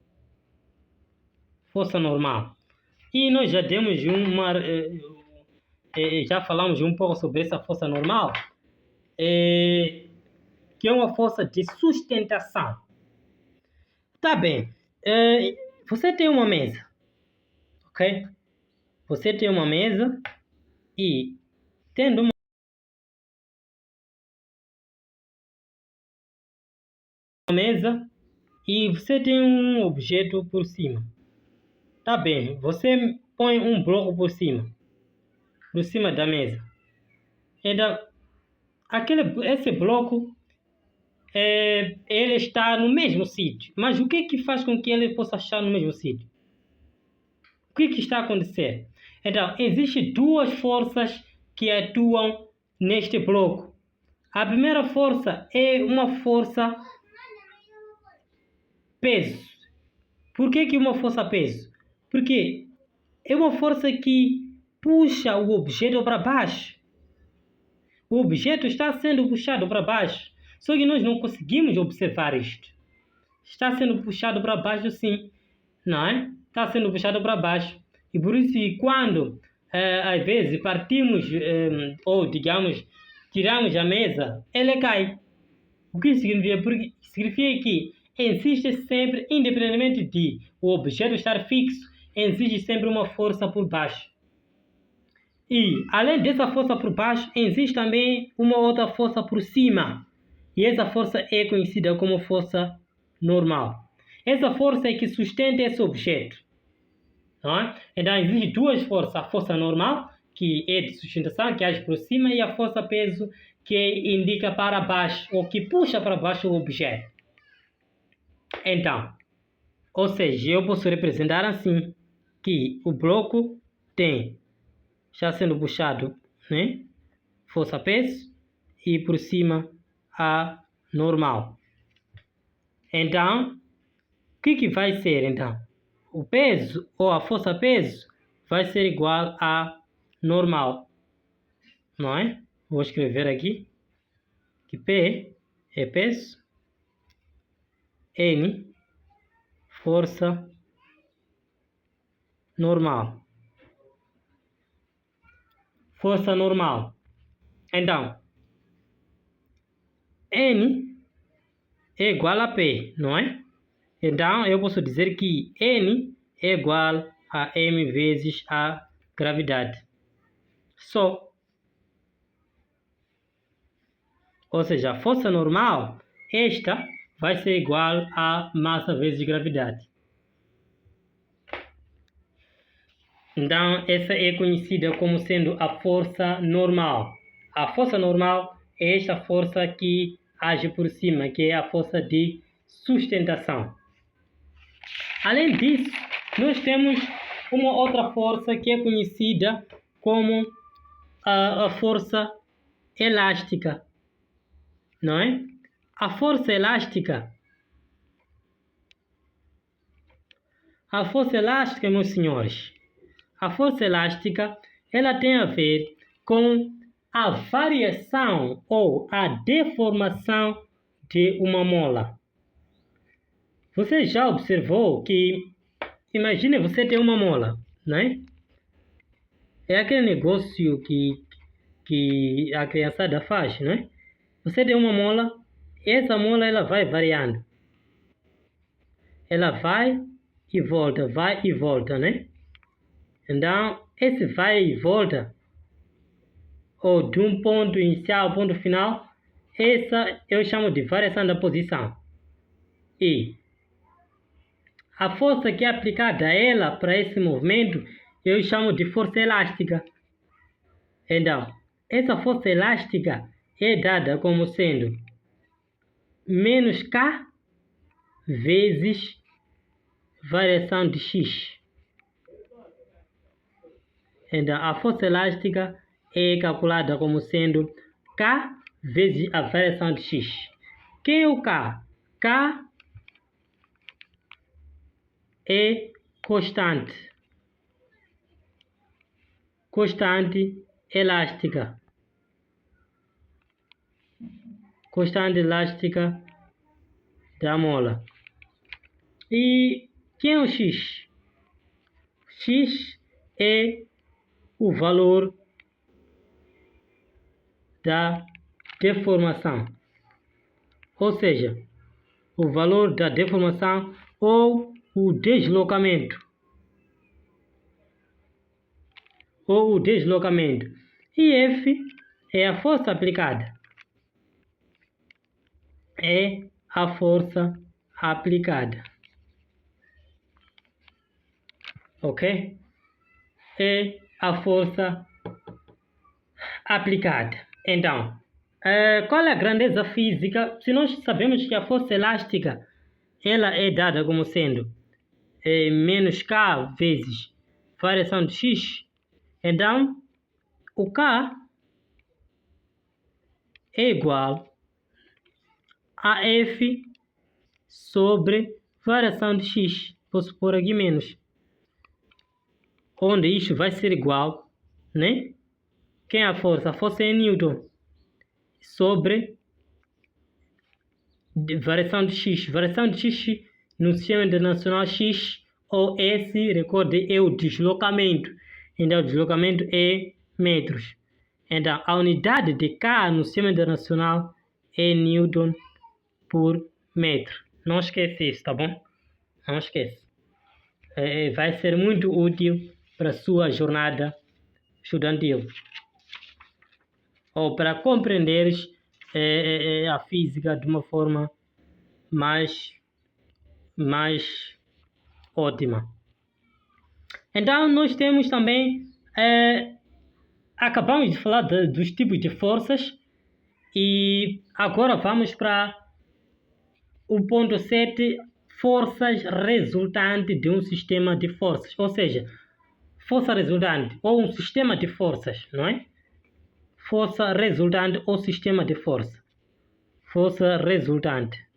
Força normal. E nós já demos já falamos um pouco sobre essa força normal, que é uma força de sustentação. Tá bem. Você tem uma mesa, ok? Você tem uma mesa e tendo uma mesa e você tem um objeto por cima. Tá bem, você põe um bloco por cima da mesa. Então, esse bloco, ele está no mesmo sítio. Mas o que é que faz com que ele possa estar no mesmo sítio? O que é que está a acontecer? Então, existem duas forças que atuam neste bloco. A primeira força é uma força peso. Por que uma força peso? Porque é uma força que puxa o objeto para baixo. O objeto está sendo puxado para baixo. Só que nós não conseguimos observar isto. Está sendo puxado para baixo, sim. Não é? Está sendo puxado para baixo. E por isso, quando às vezes partimos, ou digamos, tiramos a mesa, ela cai. O que significa? Porque significa que existe sempre, independentemente de o objeto estar fixo, existe sempre uma força por baixo. E, além dessa força por baixo, existe também uma outra força por cima. E essa força é conhecida como força normal. Essa força é que sustenta esse objeto. Não é? Então, existem duas forças. A força normal, que é de sustentação, que age por cima, e a força peso, que indica para baixo, ou que puxa para baixo o objeto. Então, ou seja, eu posso representar assim, que o bloco tem, já sendo puxado, né, força peso, e por cima a normal. Então, o que vai ser então? O peso ou a força peso vai ser igual a normal, não é? Vou escrever aqui que P é peso, N força normal. Força normal. Então, N é igual a P, não é? Então, eu posso dizer que N é igual a M vezes a gravidade. Só. Ou seja, a força normal, esta vai ser igual a massa vezes gravidade. Então, essa é conhecida como sendo a força normal. A força normal é esta força que age por cima, que é a força de sustentação. Além disso, nós temos uma outra força que é conhecida como a força elástica, não é? A força elástica, meus senhores, a força elástica, ela tem a ver com a variação ou a deformação de uma mola. Você já observou que, imagine você tem uma mola, né? É aquele negócio que a criançada faz, né? Você tem uma mola, essa mola ela vai variando. Ela vai e volta, né? Então, esse vai e volta, ou de um ponto inicial ao ponto final, essa eu chamo de variação da posição. E a força que é aplicada a ela para esse movimento, eu chamo de força elástica. Então, essa força elástica é dada como sendo menos K vezes variação de X. Então, a força elástica é calculada como sendo K vezes a variação de X. Quem é o K? K é constante elástica. Constante elástica da mola. E quem é o X? X é o valor da deformação. Ou seja, o valor da deformação ou o deslocamento. E F é a força aplicada. É a força aplicada. Ok? É a força aplicada. Então, qual é a grandeza física? Se nós sabemos que a força elástica ela é dada como sendo menos K vezes variação de X, então o K é igual a F sobre variação de X. Posso pôr aqui menos. Onde isto vai ser igual, né? Quem é a força? A força é Newton sobre variação de X. Variação de X no sistema internacional X ou S, recorde, é o deslocamento. Então, o deslocamento é metros. Então, a unidade de K no sistema internacional é Newton por metro. Não esquece isso, tá bom? Não esquece. Vai ser muito útil para a sua jornada estudantil, ou para compreenderes a física de uma forma mais ótima. Então, nós temos também, acabamos de falar dos tipos de forças e agora vamos para o ponto 7, forças resultantes de um sistema de forças, ou seja, força resultante ou um sistema de forças, não é? Força resultante ou sistema de força. Força resultante.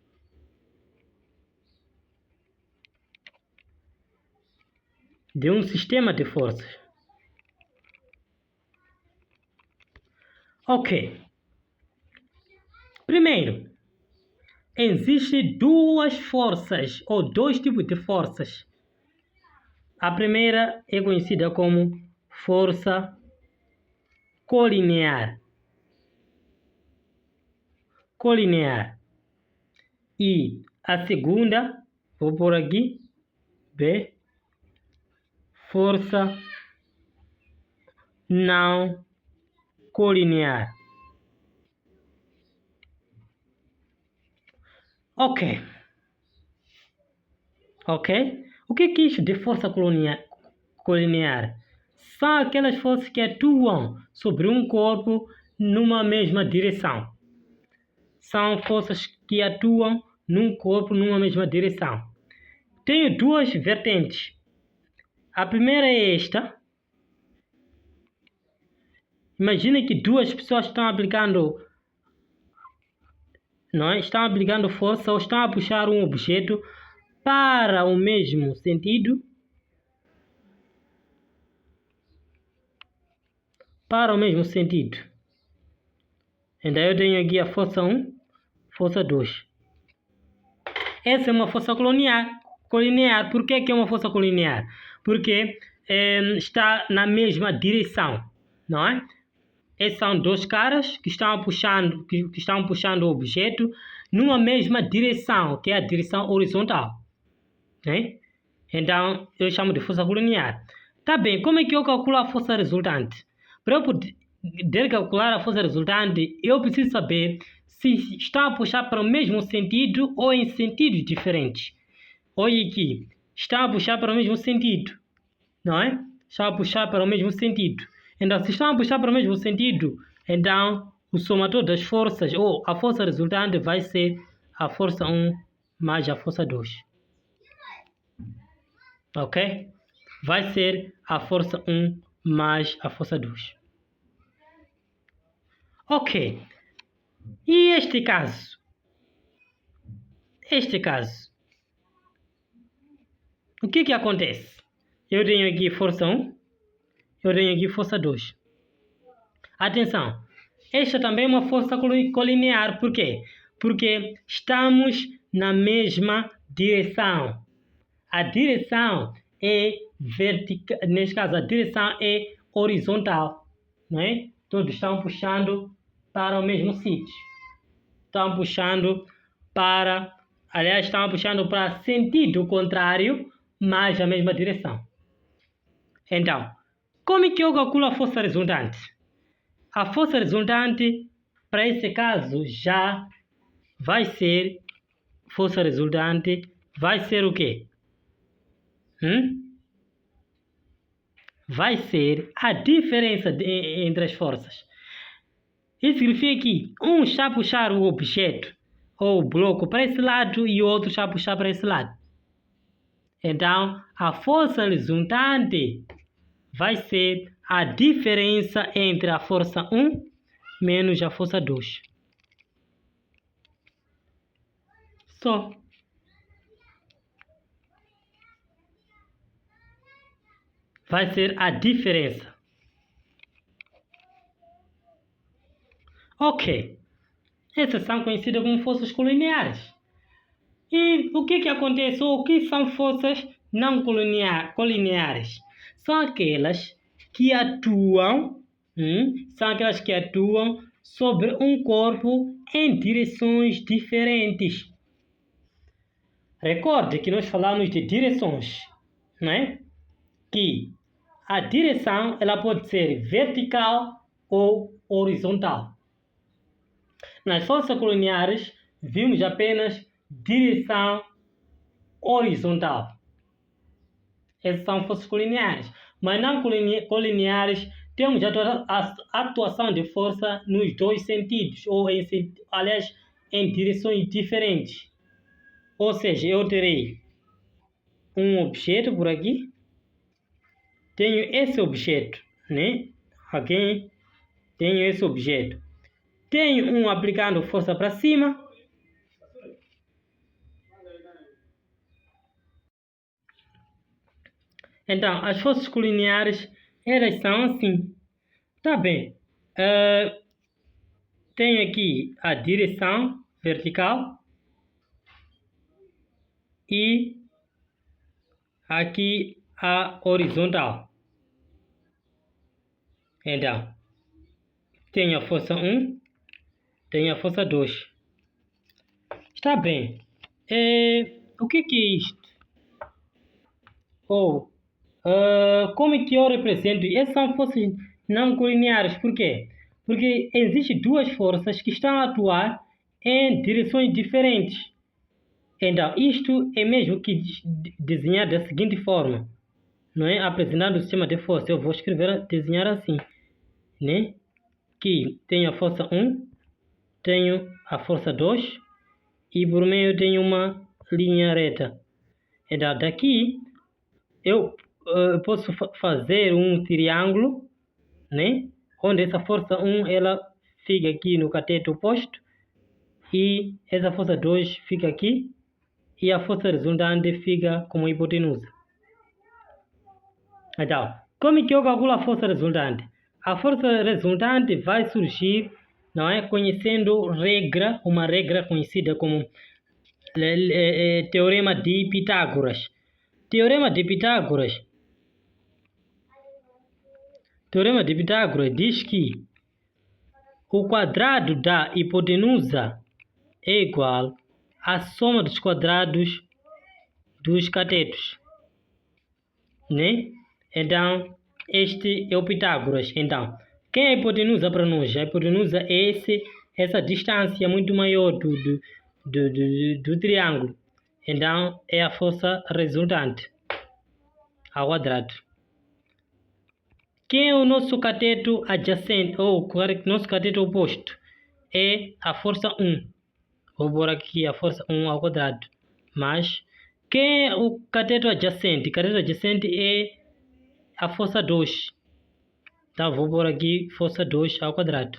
De um sistema de forças. Ok. Primeiro, existem duas forças ou dois tipos de forças. A primeira é conhecida como força colinear. Colinear. E a segunda, vou por aqui, B, força não colinear. Ok. O que é isso de força colinear? São aquelas forças que atuam sobre um corpo numa mesma direção. São forças que atuam num corpo numa mesma direção. Tenho duas vertentes. A primeira é esta. Imagina que duas pessoas estão aplicando força ou estão a puxar um objeto para o mesmo sentido. Então eu tenho aqui a força 1, força 2. Essa é uma força colinear. Por que é uma força colinear? Porque está na mesma direção, não é? Esses são dois caras que estão puxando o objeto numa mesma direção, que é a direção horizontal, né? Então eu chamo de força colinear. Tá bem, como é que eu calculo a força resultante? Para eu poder calcular a força resultante, eu preciso saber se está a puxar para o mesmo sentido ou em sentidos diferentes. Olha aqui, está a puxar para o mesmo sentido, não é? Está a puxar para o mesmo sentido. Então, se estão a puxar para o mesmo sentido, então o somatório das forças, ou a força resultante, vai ser a força 1 mais a força 2. Ok? Vai ser a força 1 mais a força 2. Ok. E este caso? O que acontece? Eu tenho aqui força 1, eu tenho aqui força 2. Atenção, esta também é uma força colinear. Por quê? Porque estamos na mesma direção. A direção é vertical, neste caso a direção é horizontal, não é? Todos estão puxando para o mesmo sítio. Estão puxando para sentido contrário, mas a mesma direção. Então, como é que eu calculo a força resultante? A força resultante, para esse caso, já vai ser força resultante, vai ser o quê? Vai ser a diferença entre as forças. Isso significa que um está a puxar o objeto ou o bloco para esse lado e o outro está a puxar para esse lado. Então, a força resultante vai ser a diferença entre a força 1 menos a força 2. Só. Vai ser a diferença. Ok. Essas são conhecidas como forças colineares. E o que acontece? Ou o que são forças não colineares? São aquelas que atuam, sobre um corpo em direções diferentes. Recorde que nós falamos de direções, né? Que a direção ela pode ser vertical ou horizontal. Nas forças colineares, vimos apenas direção horizontal. Essas são forças colineares. Mas não colineares, temos a atuação de força nos dois sentidos, ou aliás, em direções diferentes. Ou seja, eu terei um objeto por aqui, tenho esse objeto, né? Ok? Tenho esse objeto. Tenho um aplicando força para cima. Então, as forças colineares, elas são assim. Tá bem. Tenho aqui a direção vertical e aqui a horizontal. Então, tenho a força 1, tenho a força 2. Está bem. O que é isto? Como é que eu represento? Essas são forças não colineares. Por quê? Porque existem duas forças que estão a atuar em direções diferentes. Então, isto é mesmo que desenhar da seguinte forma, não é? Apresentando o sistema de força, eu vou desenhar assim, né? Que tenho a força 1, tenho a força 2 e por meio tenho uma linha reta. Então, daqui eu posso fazer um triângulo, né? Onde essa força 1 ela fica aqui no cateto oposto e essa força 2 fica aqui e a força resultante fica como hipotenusa. Então, como é que eu calculo a força resultante? A força resultante vai surgir, não é, conhecendo uma regra conhecida como Teorema de Pitágoras. Teorema de Pitágoras diz que o quadrado da hipotenusa é igual à soma dos quadrados dos catetos, né? Então, este é o Pitágoras. Então, quem é a hipotenusa para nós? A hipotenusa é essa distância muito maior do triângulo. Então, é a força resultante ao quadrado. Quem é o nosso cateto adjacente, ou nosso cateto oposto? É a força 1. Vou pôr aqui a força 1 ao quadrado. Mas, quem é o cateto adjacente? O cateto adjacente é a força 2. Então, vou pôr aqui força 2 ao quadrado.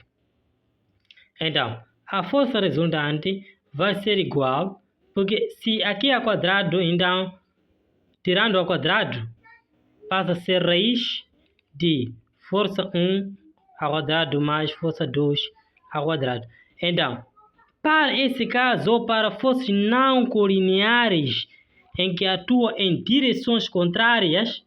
Então, a força resultante vai ser igual, porque se aqui é quadrado, então, tirando ao quadrado, passa a ser raiz de força 1 ao quadrado mais força 2 ao quadrado. Então, para esse caso, ou para forças não colineares, em que atua em direções contrárias,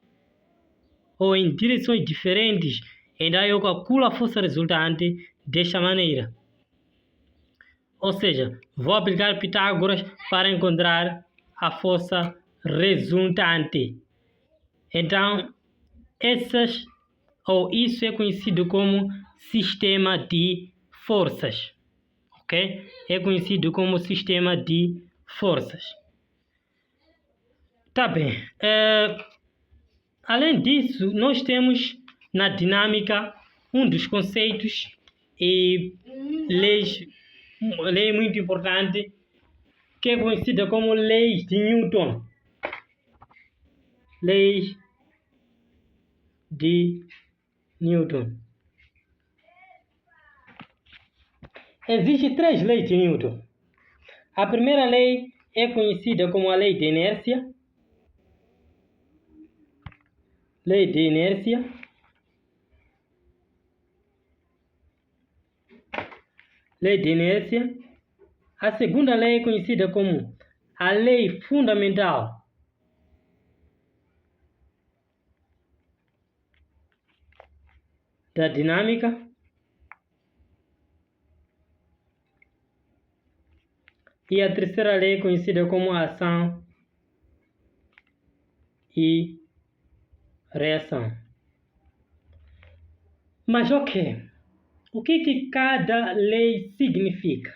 ou em direções diferentes, então eu calculo a força resultante desta maneira. Ou seja, vou aplicar Pitágoras para encontrar a força resultante. Então, isso é conhecido como sistema de forças. Ok? É conhecido como sistema de forças. Tá bem. Além disso, nós temos na dinâmica um dos conceitos e lei muito importante que é conhecida como leis de Newton. Leis de Newton. Existem 3 leis de Newton. A primeira lei é conhecida como a lei de inércia. Lei de inércia. Lei de inércia. A segunda lei é conhecida como a lei fundamental da dinâmica. E a terceira lei é conhecida como ação e reação. Mas ok, o que cada lei significa?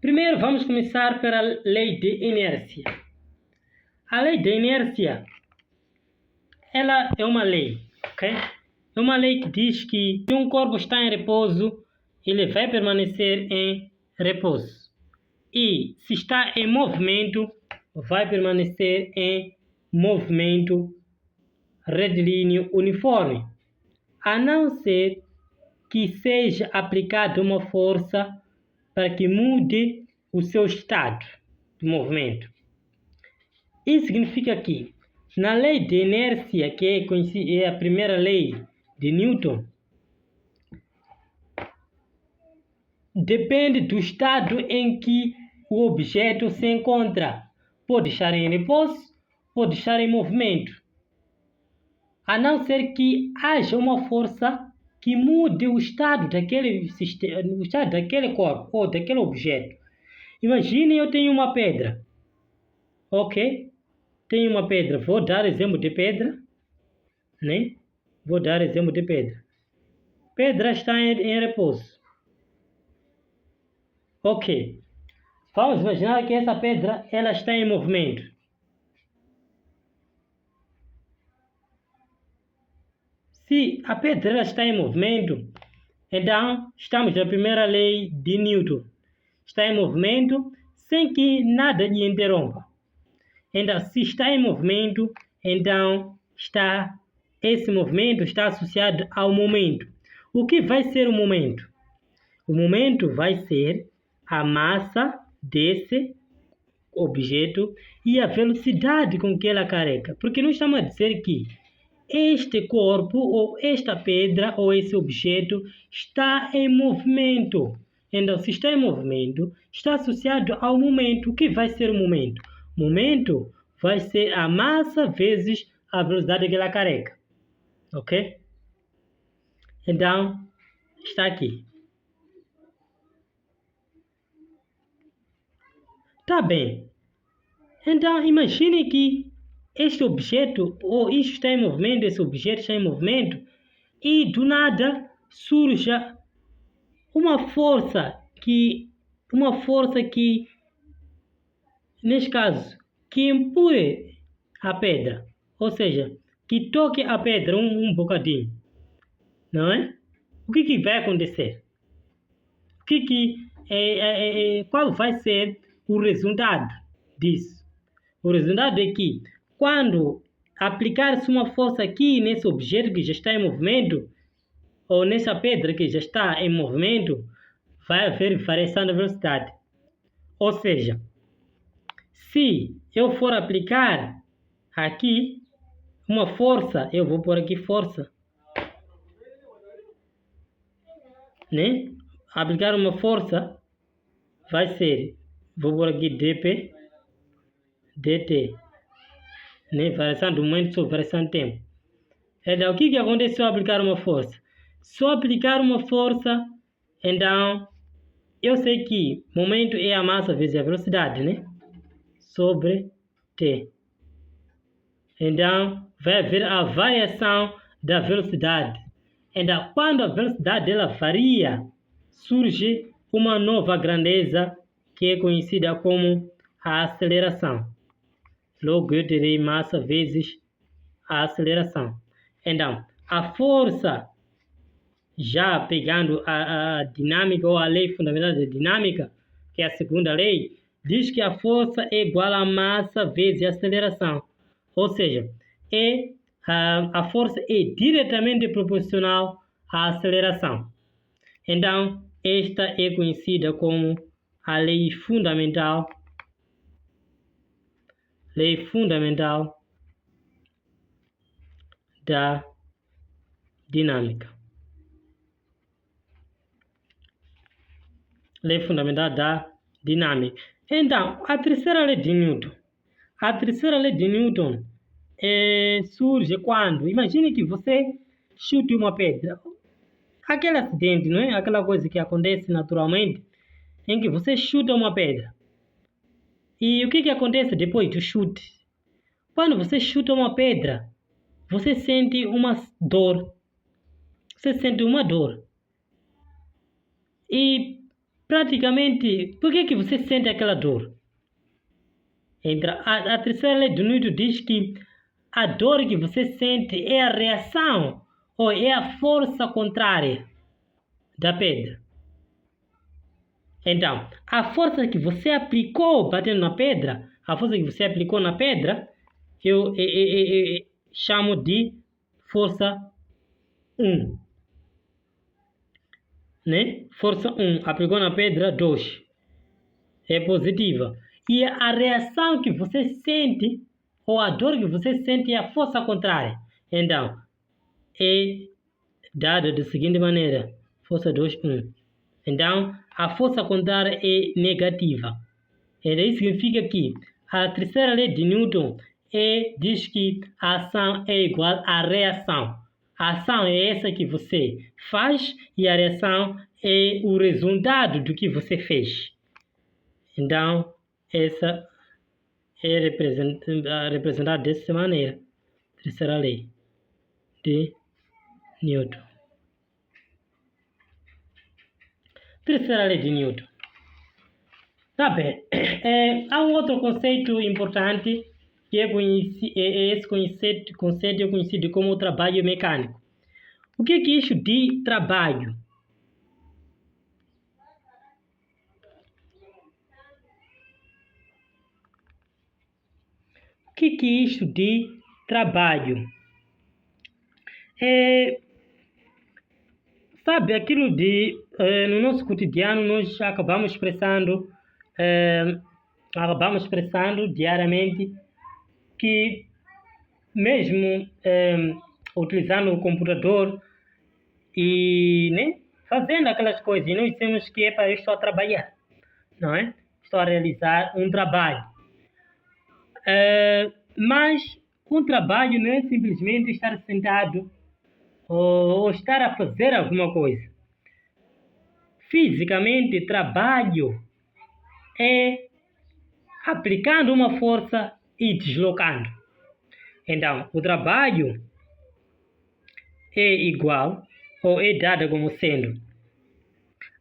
Primeiro vamos começar pela lei de inércia. A lei de inércia, ela é uma lei, ok? É uma lei que diz que se um corpo está em repouso, ele vai permanecer em repouso. E se está em movimento, vai permanecer em movimento retilíneo uniforme, a não ser que seja aplicada uma força para que mude o seu estado de movimento. Isso significa que, na lei de inércia, que é a primeira lei de Newton, depende do estado em que o objeto se encontra. Pode estar em repouso, pode estar em movimento, a não ser que haja uma força que mude o estado daquele sistema, o estado daquele corpo ou daquele objeto. Imagine eu tenho uma pedra, ok? Tenho uma pedra, vou dar exemplo de pedra, né? Vou dar exemplo de pedra. Pedra está em repouso. Ok. Vamos imaginar que essa pedra ela está em movimento. Se a pedra está em movimento, então estamos na primeira lei de Newton. Está em movimento sem que nada lhe interrompa. Então, se está em movimento, então esse movimento está associado ao momento. O que vai ser o momento? O momento vai ser a massa desse objeto e a velocidade com que ela carrega. Porque não estamos a dizer que este corpo, ou esta pedra, ou esse objeto está em movimento. Então, se está em movimento, está associado ao momento. O que vai ser o momento? O momento vai ser a massa vezes a velocidade que ela carrega. Ok? Então, está aqui. Tá bem. Então, imagine que este objeto, ou isto está em movimento, esse objeto está em movimento, e do nada surge uma força que, neste caso, que empurre a pedra, ou seja, que toque a pedra um bocadinho, não é? O que vai acontecer? Qual vai ser o resultado disso? O resultado é que, quando aplicar-se uma força aqui nesse objeto que já está em movimento, ou nessa pedra que já está em movimento, vai haver variação da velocidade. Ou seja, se eu for aplicar aqui uma força, eu vou pôr aqui força, né? Aplicar uma força vai ser, vou pôr aqui dp dt, né? Variação do momento sobre variação do tempo. Então, o que acontece se eu aplicar uma força? Se eu aplicar uma força, então eu sei que momento é a massa vezes a velocidade, né? Sobre t. Então, vai haver a variação da velocidade. Então, quando a velocidade ela varia, surge uma nova grandeza que é conhecida como a aceleração. Logo, eu terei massa vezes a aceleração. Então, a força, já pegando a dinâmica ou a lei fundamental da dinâmica, que é a segunda lei, diz que a força é igual a massa vezes a aceleração. Ou seja, a força é diretamente proporcional à aceleração. Então, esta é conhecida como a lei fundamental da dinâmica. Lei fundamental da dinâmica. Então, a terceira lei de Newton. A terceira lei de Newton surge quando, imagine que você chute uma pedra. Aquele acidente, não é? Aquela coisa que acontece naturalmente, em que você chuta uma pedra. E o que acontece depois do chute? Quando você chuta uma pedra, você sente uma dor. você sente uma dor. E praticamente, por que você sente aquela dor? A terceira lei de Newton diz que a dor que você sente é a reação ou é a força contrária da pedra. Então, a força que você aplicou batendo na pedra, a força que você aplicou na pedra, eu chamo de força 1. Né? Força 1, aplicou na pedra 2. É positiva. E a reação que você sente, ou a dor que você sente, é a força contrária. Então, é dada da seguinte maneira: força 2, 1. Então, a força contrária é negativa. Então, isso significa que a terceira lei de Newton diz que a ação é igual à reação. A ação é essa que você faz e a reação é o resultado do que você fez. Então, essa é representada dessa maneira. Terceira lei de Newton. Terceira lei de Newton. Tá bem. Há um outro conceito importante que esse conceito é conhecido como trabalho mecânico. O que é isso de trabalho? O que é isso de trabalho? Sabe, aquilo no nosso cotidiano nós acabamos expressando diariamente que mesmo utilizando o computador e né, fazendo aquelas coisas, e nós dizemos que eu estou a trabalhar, não é? Estou a realizar um trabalho. Mas um trabalho não é simplesmente estar sentado ou estar a fazer alguma coisa. Fisicamente, trabalho é aplicando uma força e deslocando. Então, o trabalho é igual ou é dado como sendo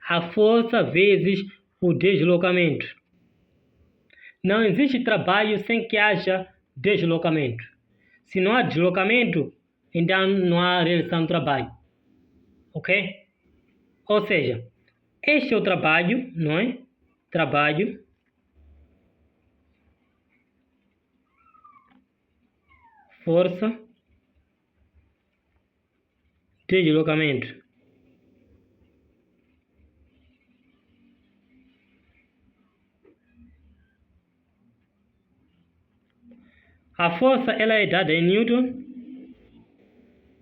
a força vezes o deslocamento. Não existe trabalho sem que haja deslocamento. Se não há deslocamento, então não há realização do trabalho. Ok? Ou seja, este é o trabalho, não é? Trabalho. Força. Deslocamento. A força ela é dada em Newton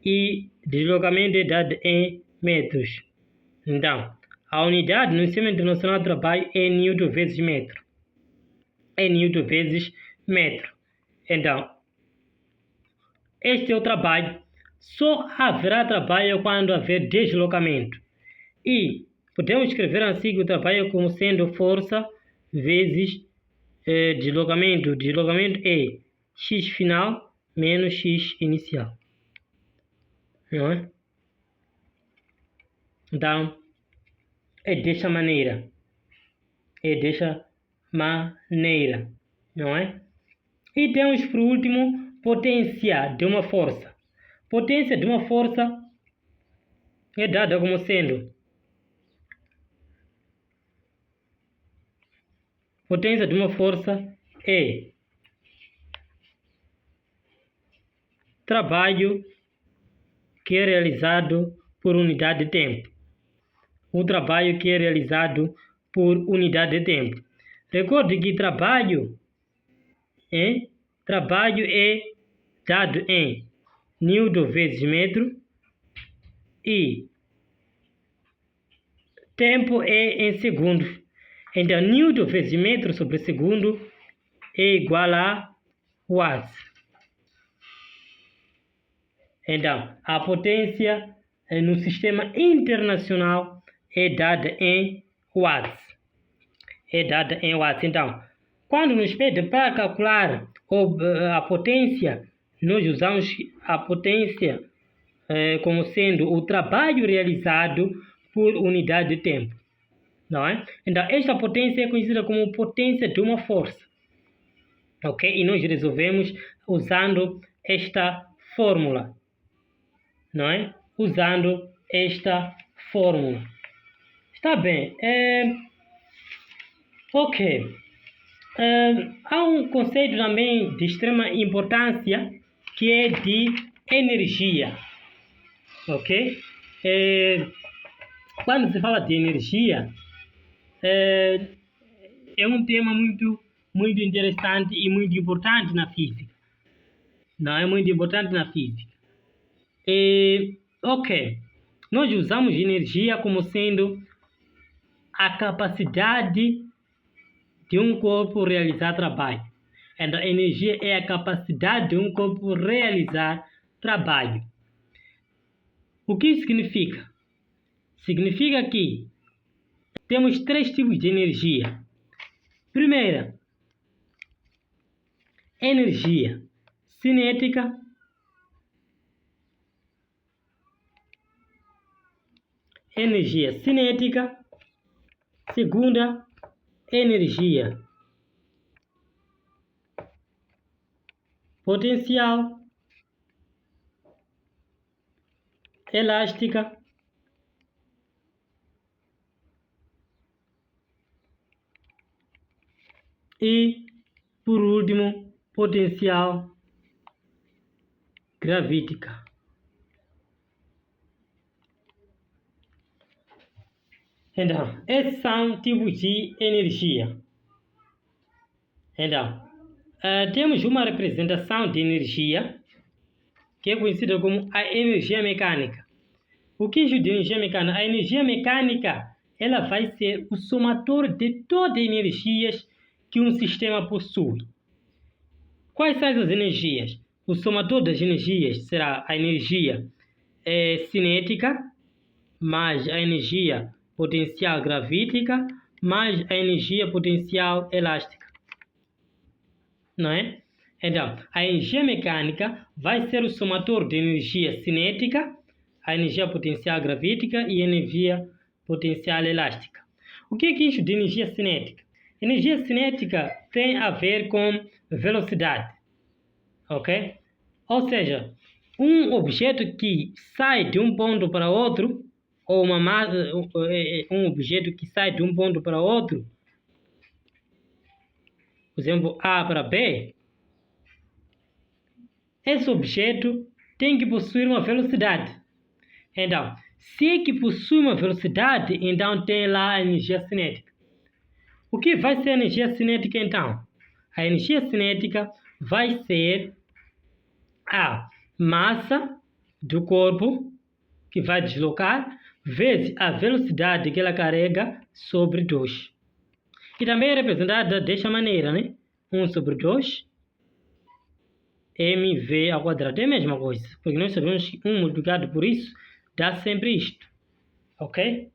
e deslocamento é dado em metros. Então, a unidade no Sistema Internacional de Trabalho é Newton vezes metro. É Newton vezes metro. Então, este é o trabalho. Só haverá trabalho quando haver deslocamento. E podemos escrever assim o trabalho como sendo força vezes deslocamento. Deslocamento é x final menos x inicial. Não é? Então, é dessa maneira. Não é? E temos, por último, potência de uma força. Potência de uma força é dada como sendo potência de uma força é trabalho que é realizado por unidade de tempo. O trabalho que é realizado por unidade de tempo. Recorde que trabalho é dado em Newton vezes metro e tempo é em segundos. Então, Newton vezes metro sobre segundo é igual a watts. Então, a potência no sistema internacional é dada em watts. Então, quando nos pede para calcular a potência, nós usamos a potência como sendo o trabalho realizado por unidade de tempo, não é? Então, esta potência é conhecida como potência de uma força, ok? E nós resolvemos usando esta fórmula, não é? Usando esta fórmula. Está bem. Ok. Há um conceito também de extrema importância que é de energia, ok? Quando se fala de energia, é um tema muito interessante e muito importante na física. Não é muito importante na física. Ok, nós usamos energia como sendo a capacidade de um corpo realizar trabalho. Então, a energia é a capacidade de um corpo realizar trabalho. O que isso significa? Significa que temos 3 tipos de energia. Primeira, energia cinética. Energia cinética. Segunda, energia potencial, elástica e, por último, potencial gravítica. Então, esses são tipos de energia. Então, temos uma representação de energia que é conhecida como a energia mecânica. O que é de energia mecânica? A energia mecânica ela vai ser o somatório de todas as energias que um sistema possui. Quais são as energias? O somatório das energias será a energia cinética mais a energia potencial gravítica mais a energia potencial elástica. Não é? Então, a energia mecânica vai ser o somatório de energia cinética, a energia potencial gravítica e a energia potencial elástica. O que é isso de energia cinética? Energia cinética tem a ver com velocidade, ok? Ou seja, um objeto que sai de um ponto para outro, ou uma massa, um objeto que sai de um ponto para outro, por exemplo, A para B, esse objeto tem que possuir uma velocidade. Então, se é que possui uma velocidade, então tem lá a energia cinética. O que vai ser a energia cinética, então? A energia cinética vai ser a massa do corpo que vai deslocar vezes a velocidade que ela carrega sobre 2. E também é representada desta maneira, né? 1 sobre 2 mv ao quadrado. É a mesma coisa, porque nós sabemos que 1 multiplicado por isso dá sempre isto, ok?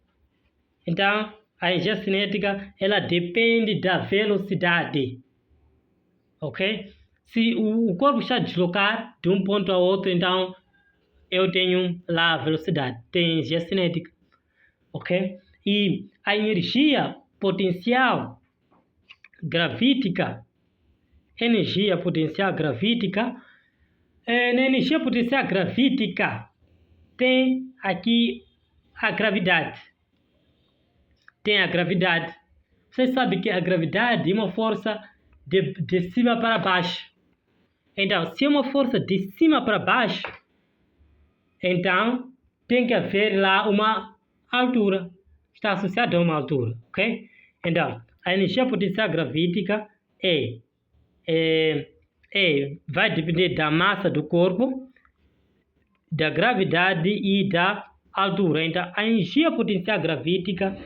Então, a energia cinética, ela depende da velocidade, ok? Se o corpo está a deslocar de um ponto a outro, então eu tenho lá a velocidade, tem energia cinética, ok? E a energia potencial gravítica, na energia potencial gravítica tem aqui a gravidade. Você sabe que a gravidade é uma força de cima para baixo. Então, se é uma força de cima para baixo, então tem que haver lá uma altura. Está associada a uma altura, ok? Então, a energia potencial gravítica vai depender da massa do corpo, da gravidade e da altura. Então, a energia potencial gravítica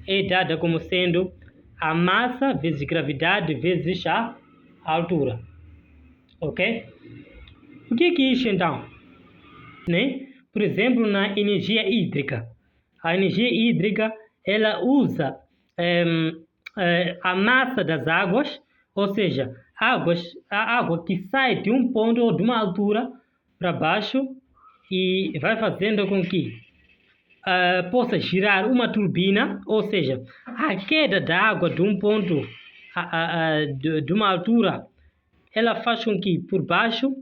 é dada como sendo a massa vezes gravidade vezes a altura, ok? O que é isso então? Né? Por exemplo, na energia hídrica. A energia hídrica ela usa a massa das águas, ou seja, a água que sai de um ponto ou de uma altura para baixo e vai fazendo com que possa girar uma turbina, ou seja, a queda da água de um ponto, de uma altura, ela faz com que por baixo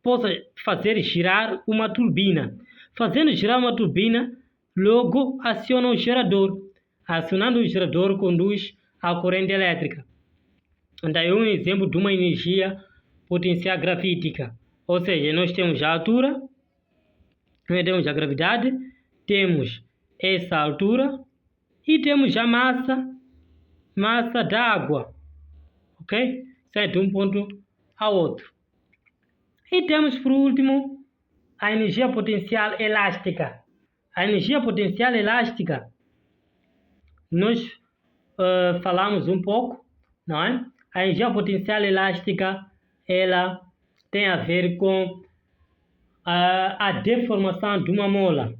possa fazer girar uma turbina. Fazendo girar uma turbina, logo aciona o gerador. Acionando o gerador, conduz à corrente elétrica. Então, é um exemplo de uma energia potencial gravítica. Ou seja, nós temos a altura, nós temos a gravidade, temos essa altura e temos a massa da água. Ok? Sai de um ponto a outro. E temos, por último, a energia potencial elástica. A energia potencial elástica, nós falamos um pouco, não é? A energia potencial elástica, ela tem a ver com a deformação de uma mola.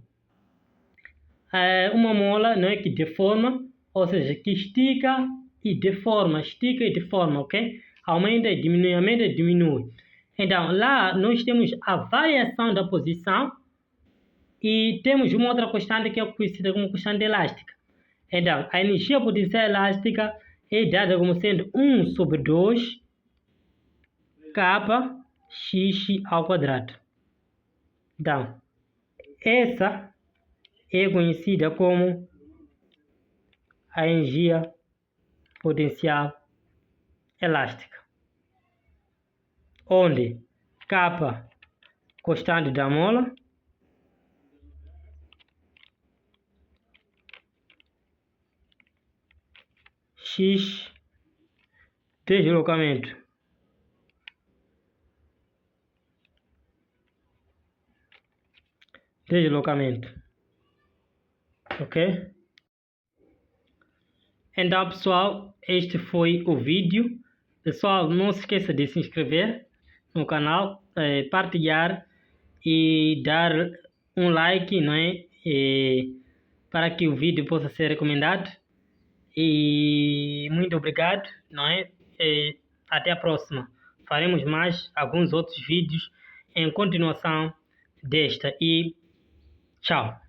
Uma mola, não é, que deforma, ou seja, que estica e deforma, ok? Aumenta e diminui. Então, lá nós temos a variação da posição e temos uma outra constante que é conhecida como constante elástica. Então, a energia potencial elástica é dada como sendo 1 sobre 2 kappa x ao quadrado. Então, essa é conhecida como a energia potencial elástica, onde kappa, constante da mola, x, deslocamento, ok? Então, pessoal, este foi o vídeo. Pessoal, não se esqueça de se inscrever no canal, partilhar e dar um like, não é? Para que o vídeo possa ser recomendado. E muito obrigado, não é? Até a próxima. Faremos mais alguns outros vídeos em continuação desta e tchau.